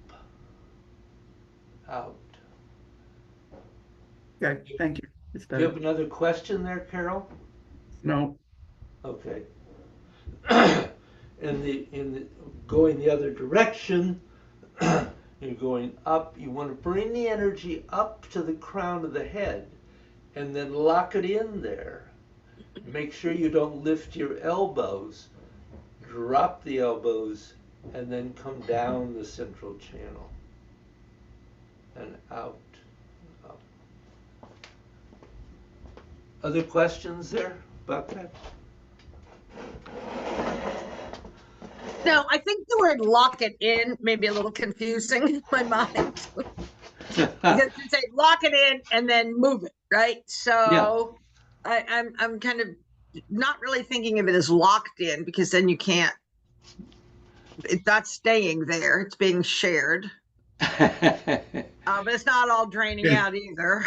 out. Okay, thank you. It's Do you have better. another question there, Carol? No, Okay. Going the other direction, you're going up. You want to bring the energy up to the crown of the head and then lock it in there. Make sure you don't lift your elbows. Drop the elbows and then come down the central channel and out. Up. Other questions there about that? No, I think the word lock it in may be a little confusing in my mind. Because you say lock it in and then move it, right? So I'm kind of not really thinking of it as locked in, because then you can't, it's not staying there, it's being shared. But it's not all draining out either.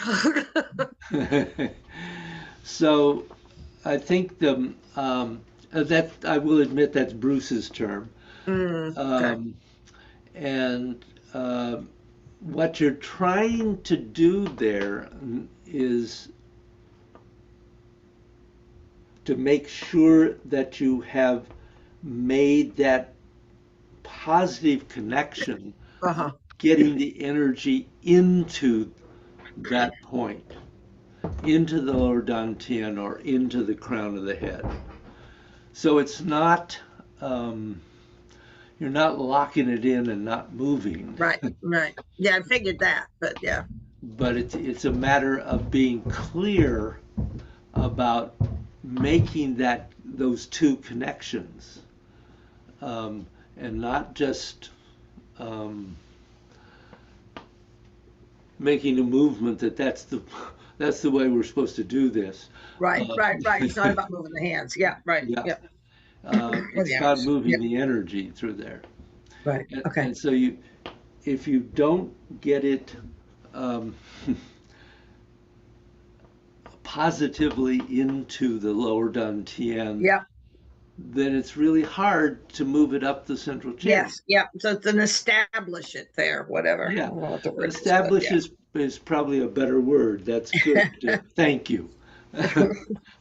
So I think that I will admit that's Bruce's term. Okay. And what you're trying to do there is to make sure that you have made that positive connection, Uh-huh. getting the energy into that point, into the lower dantian or into the crown of the head. So it's not, you're not locking it in and not moving. Right, right. Yeah, I figured that, but yeah. But it's a matter of being clear about making those two connections, and not just making a movement that's the way we're supposed to do this. Right, right. It's not about moving the hands. Yeah, right. Yeah. Yeah. It's the about arms. moving Yeah. the energy through there. Right. Okay. And so if you don't get it positively into the lower dantian, Yeah. then it's really hard to move it up the central channel. Yes. Yeah. So it's an establish it there, whatever. I Yeah. don't know what the word is, but Establish yeah. is probably a better word. That's good. Thank you.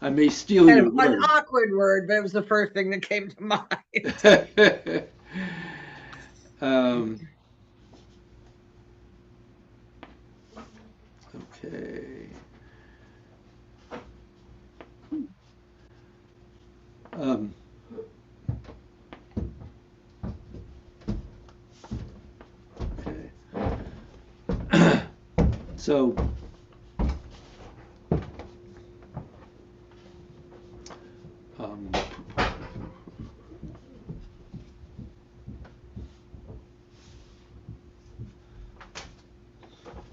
I may steal Kind your of an word. awkward word, but it was the first thing that came to mind. um, okay. Um, okay. So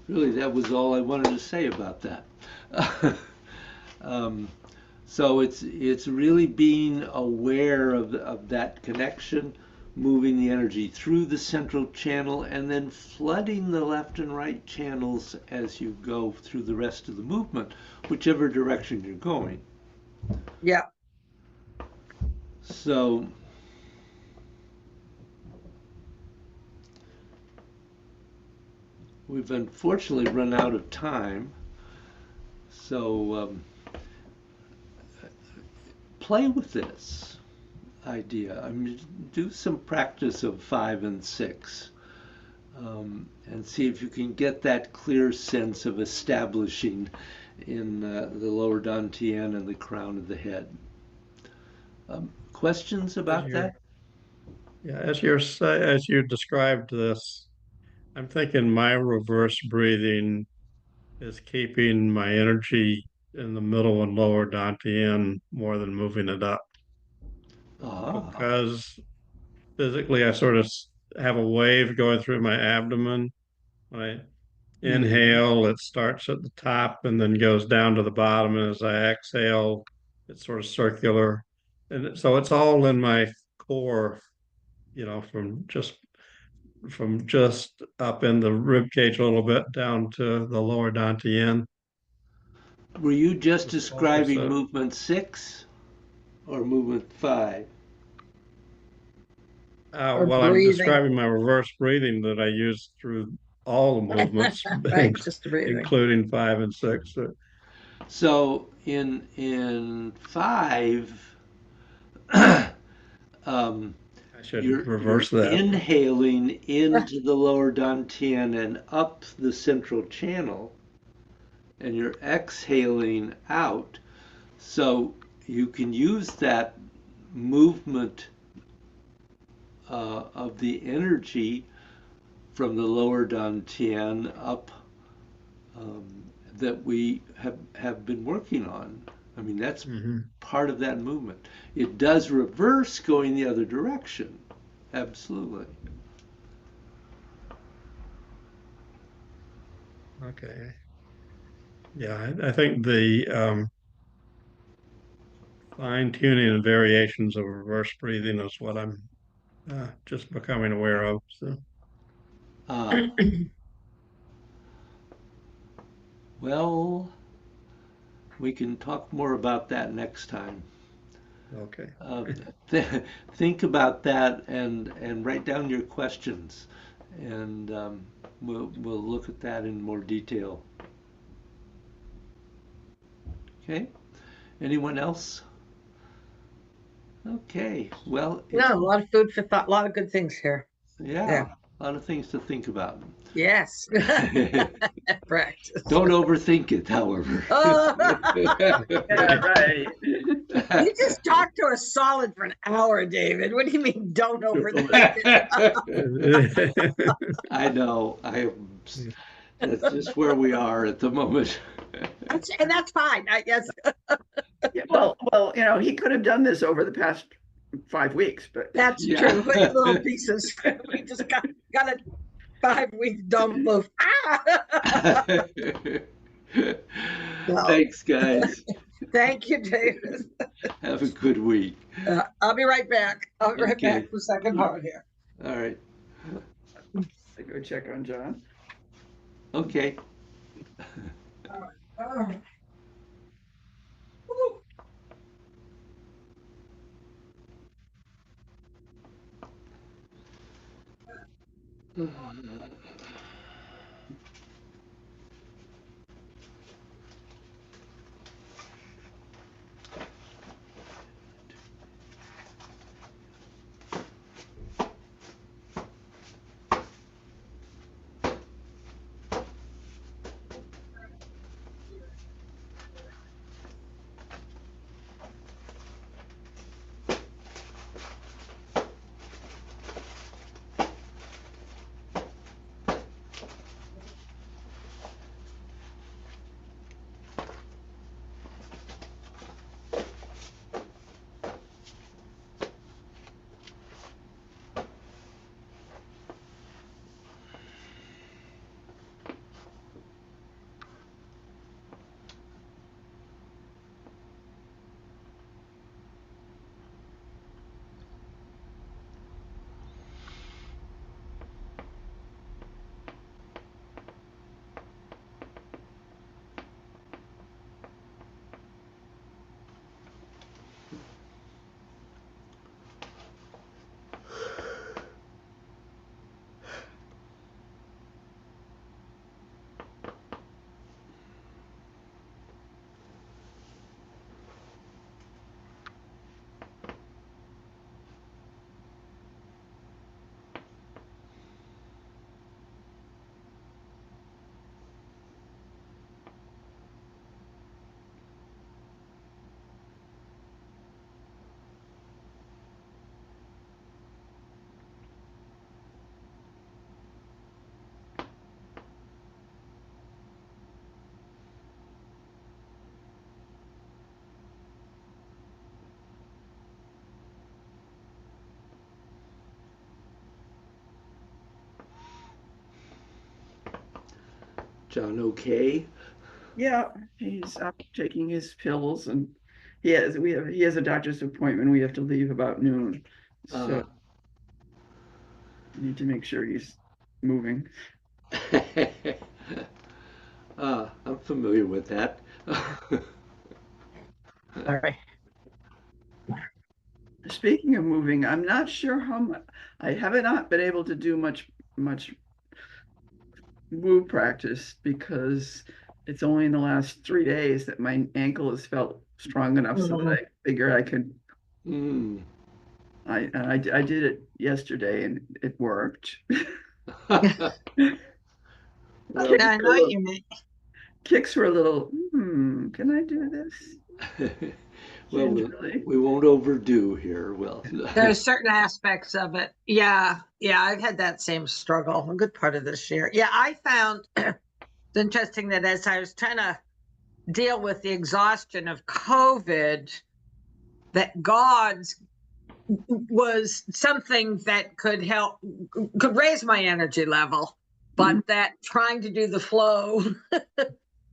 really, that was all I wanted to say about that. So it's really being aware of that connection, moving the energy through the central channel, and then flooding the left and right channels as you go through the rest of the movement, whichever direction you're going. Yeah. So we've unfortunately run out of time. So play with this idea. I mean, do some practice of 5 and 6, and see if you can get that clear sense of establishing in the lower dantian and the crown of the head. Questions about that? Yeah, as you described this, I'm thinking my reverse breathing is keeping my energy in the middle and lower dantian more than moving it up, Ah, because physically I sort of have a wave going through my abdomen. When I inhale, it starts at the top and then goes down to the bottom, and as I exhale, it's sort of circular. And so it's all in my core, from just up in the rib cage a little bit down to the lower dantian. Were you just Just describing focus it. movement 6 or movement 5? Or Well, I'm breathing. describing my reverse breathing that I use through all the movements, Right, just breathing. including 5 and 6. So in 5, um, I should you're reverse that. inhaling into the lower dantian and up the central channel, and you're exhaling out. So you can use that movement of the energy from the lower dantian up, that we have been working on. I mean, that's Mhm. part of that movement. It does reverse going the other direction. Absolutely. Okay. Yeah, I think the fine tuning and variations of reverse breathing is what I'm just becoming aware of. So, Uh, well, we can talk more about that next time. okay. Uh, th- think about that and write down your questions, and we'll look at that in more detail. Okay. Anyone else? Okay. Well, No, a lot of food for thought, a lot of good things here. yeah, a lot of things to think about. Yes. Practice. Don't overthink it, however. Oh, Yeah, right. you just talked to us solid for an hour, David. What do you mean, don't overthink it? I know. That's just where we are at the moment. And that's fine, I guess. Yeah, well, he could have done this over the past 5 weeks, but That's Yeah. true. Like little pieces. We just got a 5-week dump of No. Thanks, guys. Thank you, David. Have a good week. I'll be right back. I'll be right Okay. back for the second part here. All right. I go check on John. Okay. John, okay? Yeah, he's up taking his pills and he has a doctor's appointment. We have to leave about noon. So I need to make sure he's moving. I'm familiar with that. All right. Speaking of moving, I'm not sure how much, I haven't not been able to do much move practice because it's only in the last 3 days that my ankle has felt strong enough so that I figure I could. Mm. I did it yesterday and it worked. Well, Yeah, I know what you mean. Kicks were a little, can I do this? well, Gingerly. we won't overdo here. Well, There's certain aspects of it. Yeah, I've had that same struggle a good part of this year. Yeah, I found it's interesting that as I was trying to deal with the exhaustion of COVID, that God's was something that could raise my energy level, but that trying to do the flow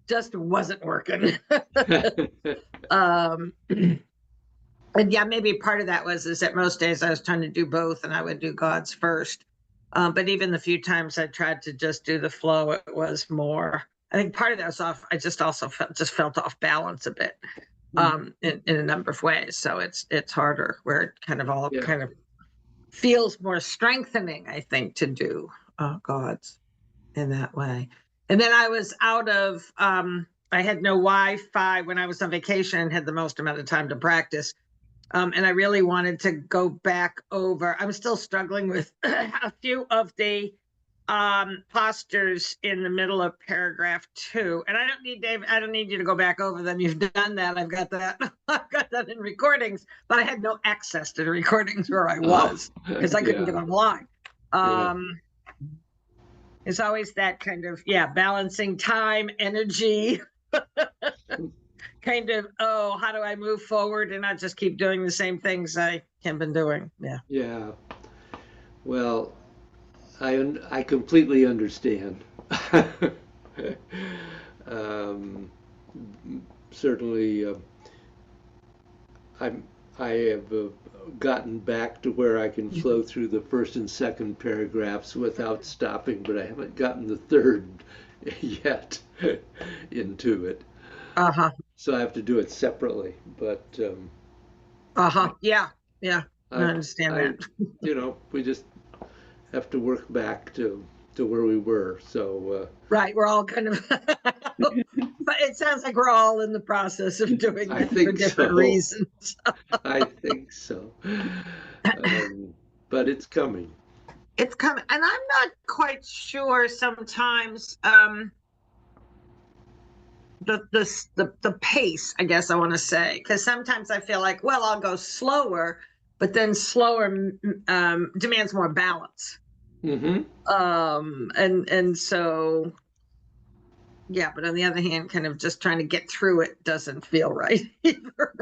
just wasn't working. And yeah, maybe part of that is that most days I was trying to do both, and I would do God's first. But even the few times I tried to just do the flow, it was more. I think part of that was off. I just also felt off balance a bit, in a number of ways. So it's harder where it kind of feels more strengthening, I think, to do God's in that way. And then I was out of. I had no Wi-Fi when I was on vacation and had the most amount of time to practice. And I really wanted to go back over. I'm still struggling with a few of the postures in the middle of paragraph 2. And I don't need Dave. I don't need you to go back over them. You've done that. I've got that. I've got that in recordings, but I had no access to the recordings where I was because I couldn't get online. It's always that kind of balancing time, energy. Kind of, how do I move forward and not just keep doing the same things I have been doing? Yeah. Well, I completely understand. Certainly, I have gotten back to where I can flow through the first and second paragraphs without stopping, but I haven't gotten the third yet into it. So I have to do it separately, but yeah, I understand that. We just have to work back to where we were. So right, we're all kind of, but it sounds like we're all in the process of doing it for different reasons. I think so, but it's coming. It's coming, and I'm not quite sure sometimes. The pace, I guess I want to say, because sometimes I feel like, well, I'll go slower, but then slower demands more balance. And so, yeah, but on the other hand, kind of just trying to get through it doesn't feel right either.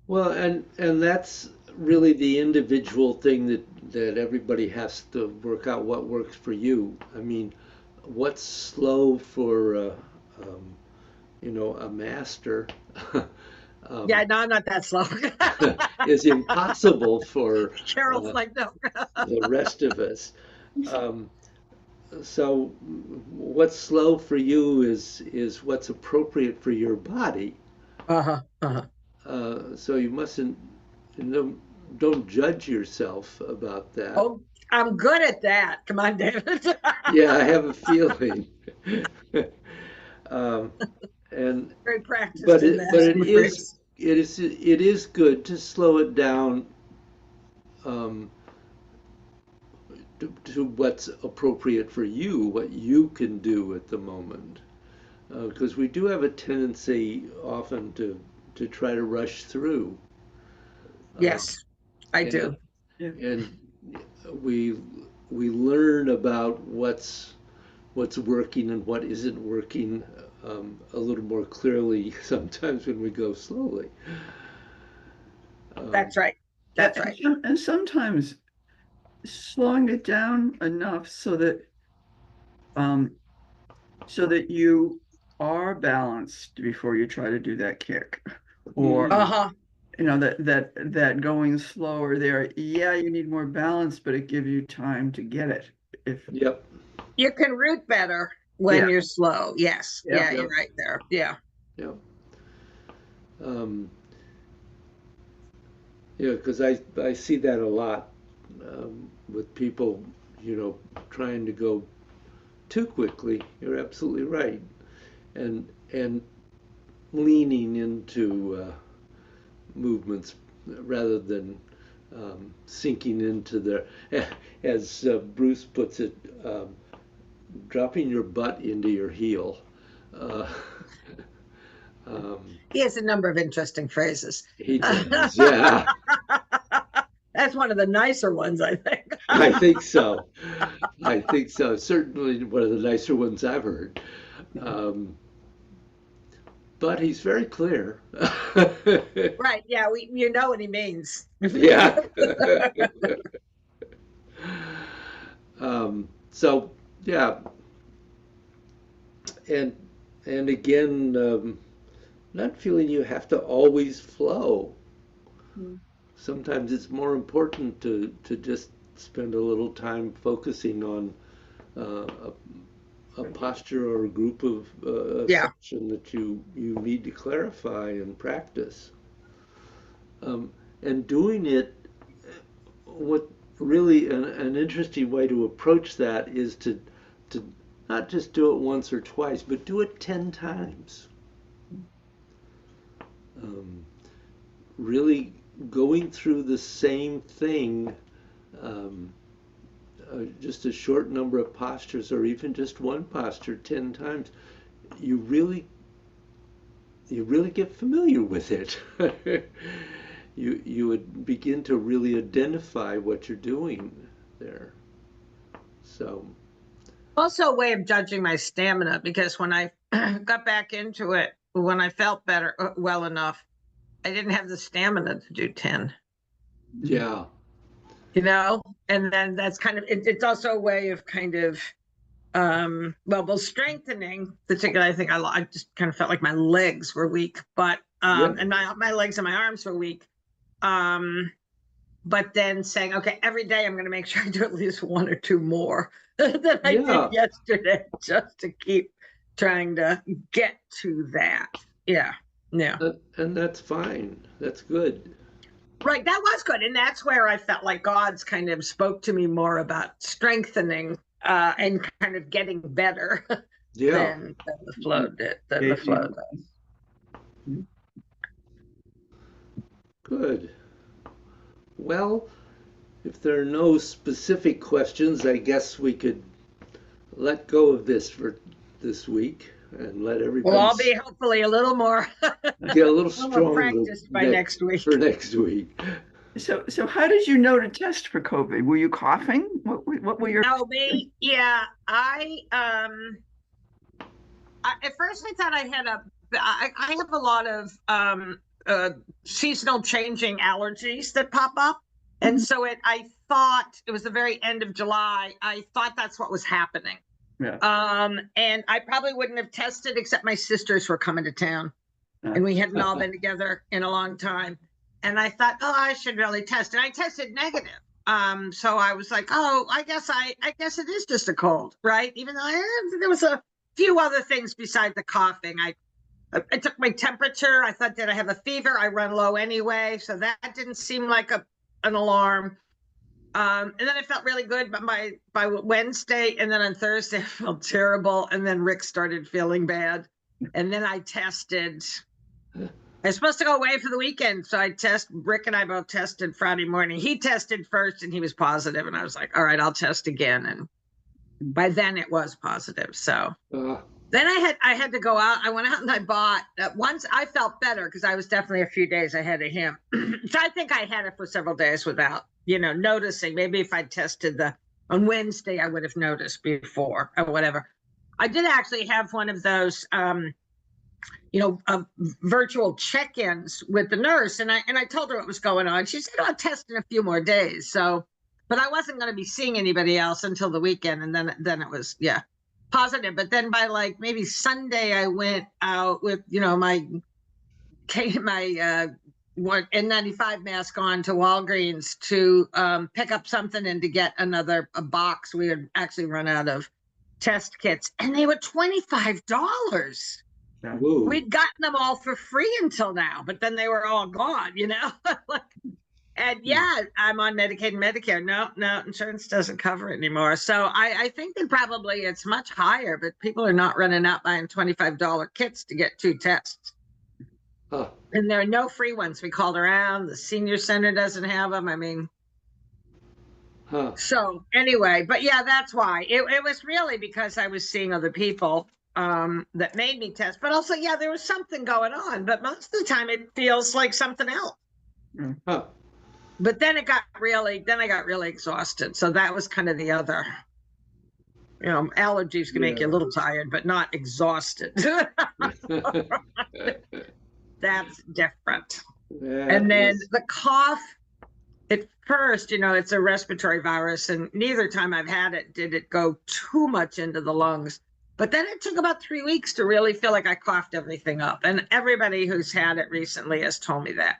Well, and that's really the individual thing that everybody has to work out what works for you. I mean, what's slow for a master yeah, no, I'm not that slow. is impossible for Carol's like, no. the rest of us. So what's slow for you is what's appropriate for your body. So you mustn't, don't judge yourself about that. Oh, I'm good at that. Come on, David. Yeah, I have a feeling. And very practiced but in it, that. but it is good to slow it down to what's appropriate for you, what you can do at the moment, because we do have a tendency often to try to rush through. Yes, I do. And we learn about what's working and what isn't working a little more clearly sometimes when we go slowly. That's right. That's right. And sometimes slowing it down enough so that you are balanced before you try to do that kick, or Uh-huh. that going slower there, yeah, you need more balance, but it gives you time to get it. If Yep. You can root better when Yeah. you're slow. Yes. Yeah. Yeah, Yep. you're right there. Yeah. Yep. Yeah, because I see that a lot with people, trying to go too quickly. You're absolutely right, and leaning into movements rather than sinking into their, as Bruce puts it, dropping your butt into your heel. Uh, He has a number of interesting phrases. he does, yeah. That's one of the nicer ones, I think. I think so. I think so. Certainly one of the nicer ones I've heard. Um, but he's very clear. Right. Yeah. You know what he means. Yeah. So yeah, and again, not feeling you have to always flow. Mm. Sometimes it's more important to just spend a little time focusing on a posture or a group of Yeah. section that you need to clarify and practice. And doing it, what really an interesting way to approach that is to not just do it once or twice, but do it 10 times. Really going through the same thing, just a short number of postures or even just one posture 10 times, you really get familiar with it. You would begin to really identify what you're doing there. So Also a way of judging my stamina, because when I got back into it, when I felt better, well enough, I didn't have the stamina to do 10. yeah, And then that's kind of it's also a way of kind of both strengthening, particularly. I think I just kind of felt like my legs were weak, but Yeah. and my legs and my arms were weak. But then saying, okay, every day I'm going to make sure I do at least one or two more than I Yeah. did yesterday, just to keep trying to get to that. Yeah. and that's fine. That's good. Right, that was good. And that's where I felt like God's kind of spoke to me more about strengthening and kind of getting better Yeah. than the flow did. Than the flow does. Good. Well, if there are no specific questions, I guess we could let go of this for this week and let everybody Well, I'll be hopefully a little more get a little more stronger practiced by next week. for next week. So how did you know to test for COVID? Were you coughing? What were your? No, me, yeah. At first I thought I had I have a lot of seasonal changing allergies that pop up. And so I thought it was the very end of July. I thought that's what was happening. Yeah. And I probably wouldn't have tested, except my sisters were coming to town and we hadn't all been together in a long time. And I thought, oh, I should really test. And I tested negative. So I was like, oh, I guess it is just a cold, right? Even though there was a few other things besides the coughing. I took my temperature. I thought, did I have a fever? I run low anyway, so that didn't seem like an alarm. And then I felt really good, but by Wednesday and then on Thursday I felt terrible. And then Rick started feeling bad. And then I tested. I was supposed to go away for the weekend, so Rick and I both tested Friday morning. He tested first and he was positive, and I was like, all right, I'll test again. And by then it was positive. So then I had to go out. I went out and I bought once I felt better, because I was definitely a few days ahead of him. So I think I had it for several days without, noticing. Maybe if I tested on Wednesday, I would have noticed before or whatever. I did actually have one of those, virtual check-ins with the nurse. And I told her what was going on. She said, I'll test in a few more days. So, but I wasn't going to be seeing anybody else until the weekend. And then it was, positive. But then by like maybe Sunday, I went out with, my what N95 mask on to Walgreens to pick up something and to get a box. We had actually run out of test kits, and they were $25. Whoa. We'd gotten them all for free until now, but then they were all gone, you know? And yeah, I'm on Medicaid and Medicare. No, insurance doesn't cover it anymore. So I think that probably it's much higher, but people are not running out buying $25 kits to get 2 tests. Huh. And there are no free ones. We called around. The senior center doesn't have them. I mean, Huh. so anyway, but yeah, that's why. It was really because I was seeing other people that made me test. But also, yeah, there was something going on. But most of the time it feels like something else. Huh. But then I got really exhausted. So that was kind of the other, allergies can make you a little tired, but not exhausted. That's different. Yeah, And then yes. the cough, at first, it's a respiratory virus, and neither time I've had it did it go too much into the lungs. But then it took about 3 weeks to really feel like I coughed everything up. And everybody who's had it recently has told me that.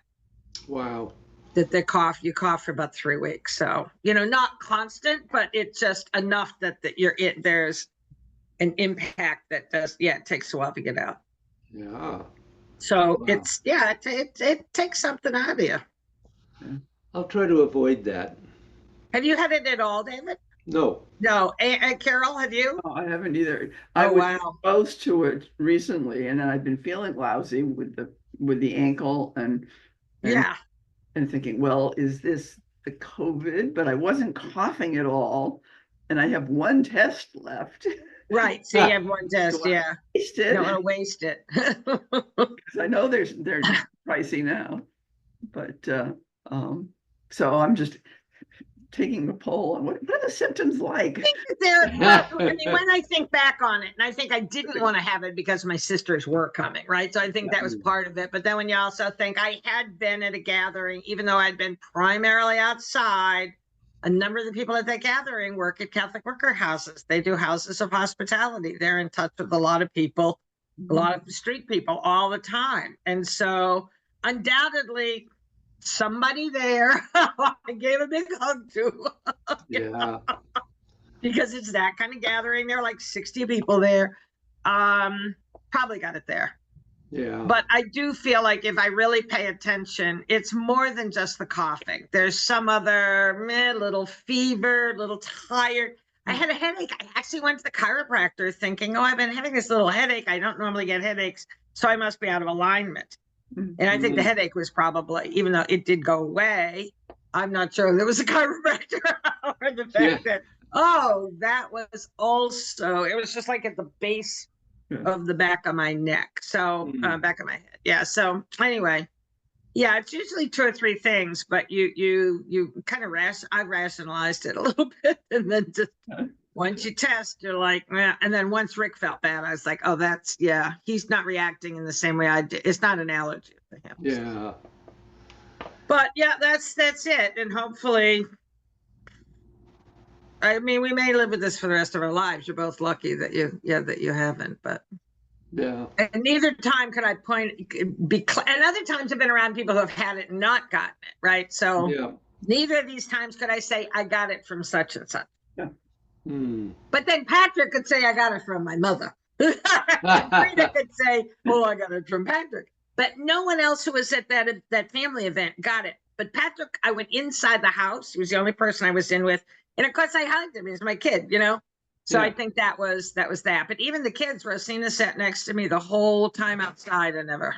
Wow. That you cough for about 3 weeks. So, not constant, but it's just enough that there's an impact that it takes a while to get out. Yeah. So Wow. it takes something out of you. I'll try to avoid that. Have you had it at all, David? No. No. Carol, have you? No, I haven't either. I was Wow. exposed to it recently, and then I've been feeling lousy with the ankle and Yeah. and thinking, well, is this the COVID? But I wasn't coughing at all, and I have 1 test left. Right. So you have 1 test. Do I Yeah. waste You it? don't want to waste it. Because I know they're pricey now, but so I'm just taking a poll on what are the symptoms like? When I think back on it, and I think I didn't want to have it because my sisters were coming, right? So I think that was part of it. But then when you also think I had been at a gathering, even though I'd been primarily outside, a number of the people at that gathering work at Catholic worker houses. They do houses of hospitality. They're in touch with a lot of people, a lot of street people all the time. And so undoubtedly somebody there I gave a big hug to. Yeah. Because it's that kind of gathering. There are like 60 people there. Probably got it there. Yeah. But I do feel like if I really pay attention, it's more than just the coughing. There's some other little fever, little tired. I had a headache. I actually went to the chiropractor thinking, I've been having this little headache. I don't normally get headaches, so I must be out of alignment. And I think the headache was probably, even though it did go away, I'm not sure there was a chiropractor or the fact that, that was also, it was just like at the base of the back of my neck. So back of my head. Yeah. So anyway, yeah, it's usually 2 or 3 things, but you kind of I've rationalized it a little bit. And then just once you test, you're like, and then once Rick felt bad, I was like, he's not reacting in the same way I did. It's not an allergy for him. Yeah. But yeah, that's it. And hopefully, I mean, we may live with this for the rest of our lives. You're both lucky that you haven't, but Yeah. and neither time could I and other times I've been around people who have had it and not gotten it, right? So Yeah. neither of these times could I say I got it from such and such. Hmm. But then Patrick could say I got it from my mother. Frida could say, I got it from Patrick. But no one else who was at that family event got it. But Patrick, I went inside the house. He was the only person I was in with. And of course I hugged him. He was my kid, So I think that was that. But even the kids, Rosina sat next to me the whole time outside and never,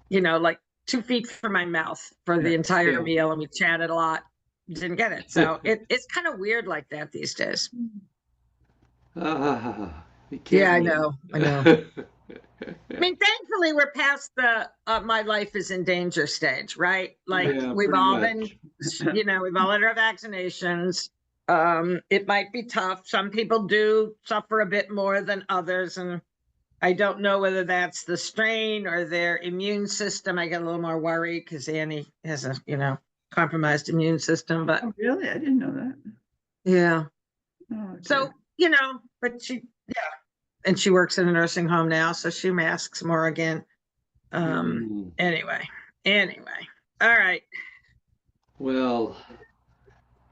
like 2 feet from my mouth for the entire meal. And we chatted a lot. Didn't get it. So it's kind of weird like that these days. Yeah, I know. I mean, thankfully we're past the my life is in danger stage, right? Like we've all been, we've all had our vaccinations. It might be tough. Some people do suffer a bit more than others. And I don't know whether that's the strain or their immune system. I get a little more worried because Annie has a, compromised immune system, but Oh, really? I didn't know that. yeah. Oh, So, but and she works in a nursing home now, so she masks more again. Mm. Anyway, all right. Well,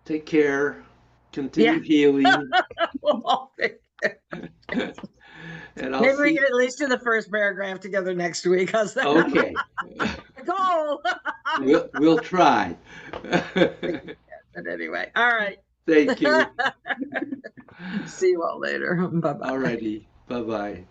take care. Continue healing. Well, And I'll maybe we see. can at least do the first paragraph together next week. How's that? Okay. Goal. We'll try. But anyway, all right. Thank you. See you all later. Bye bye. Alrighty. Bye-bye.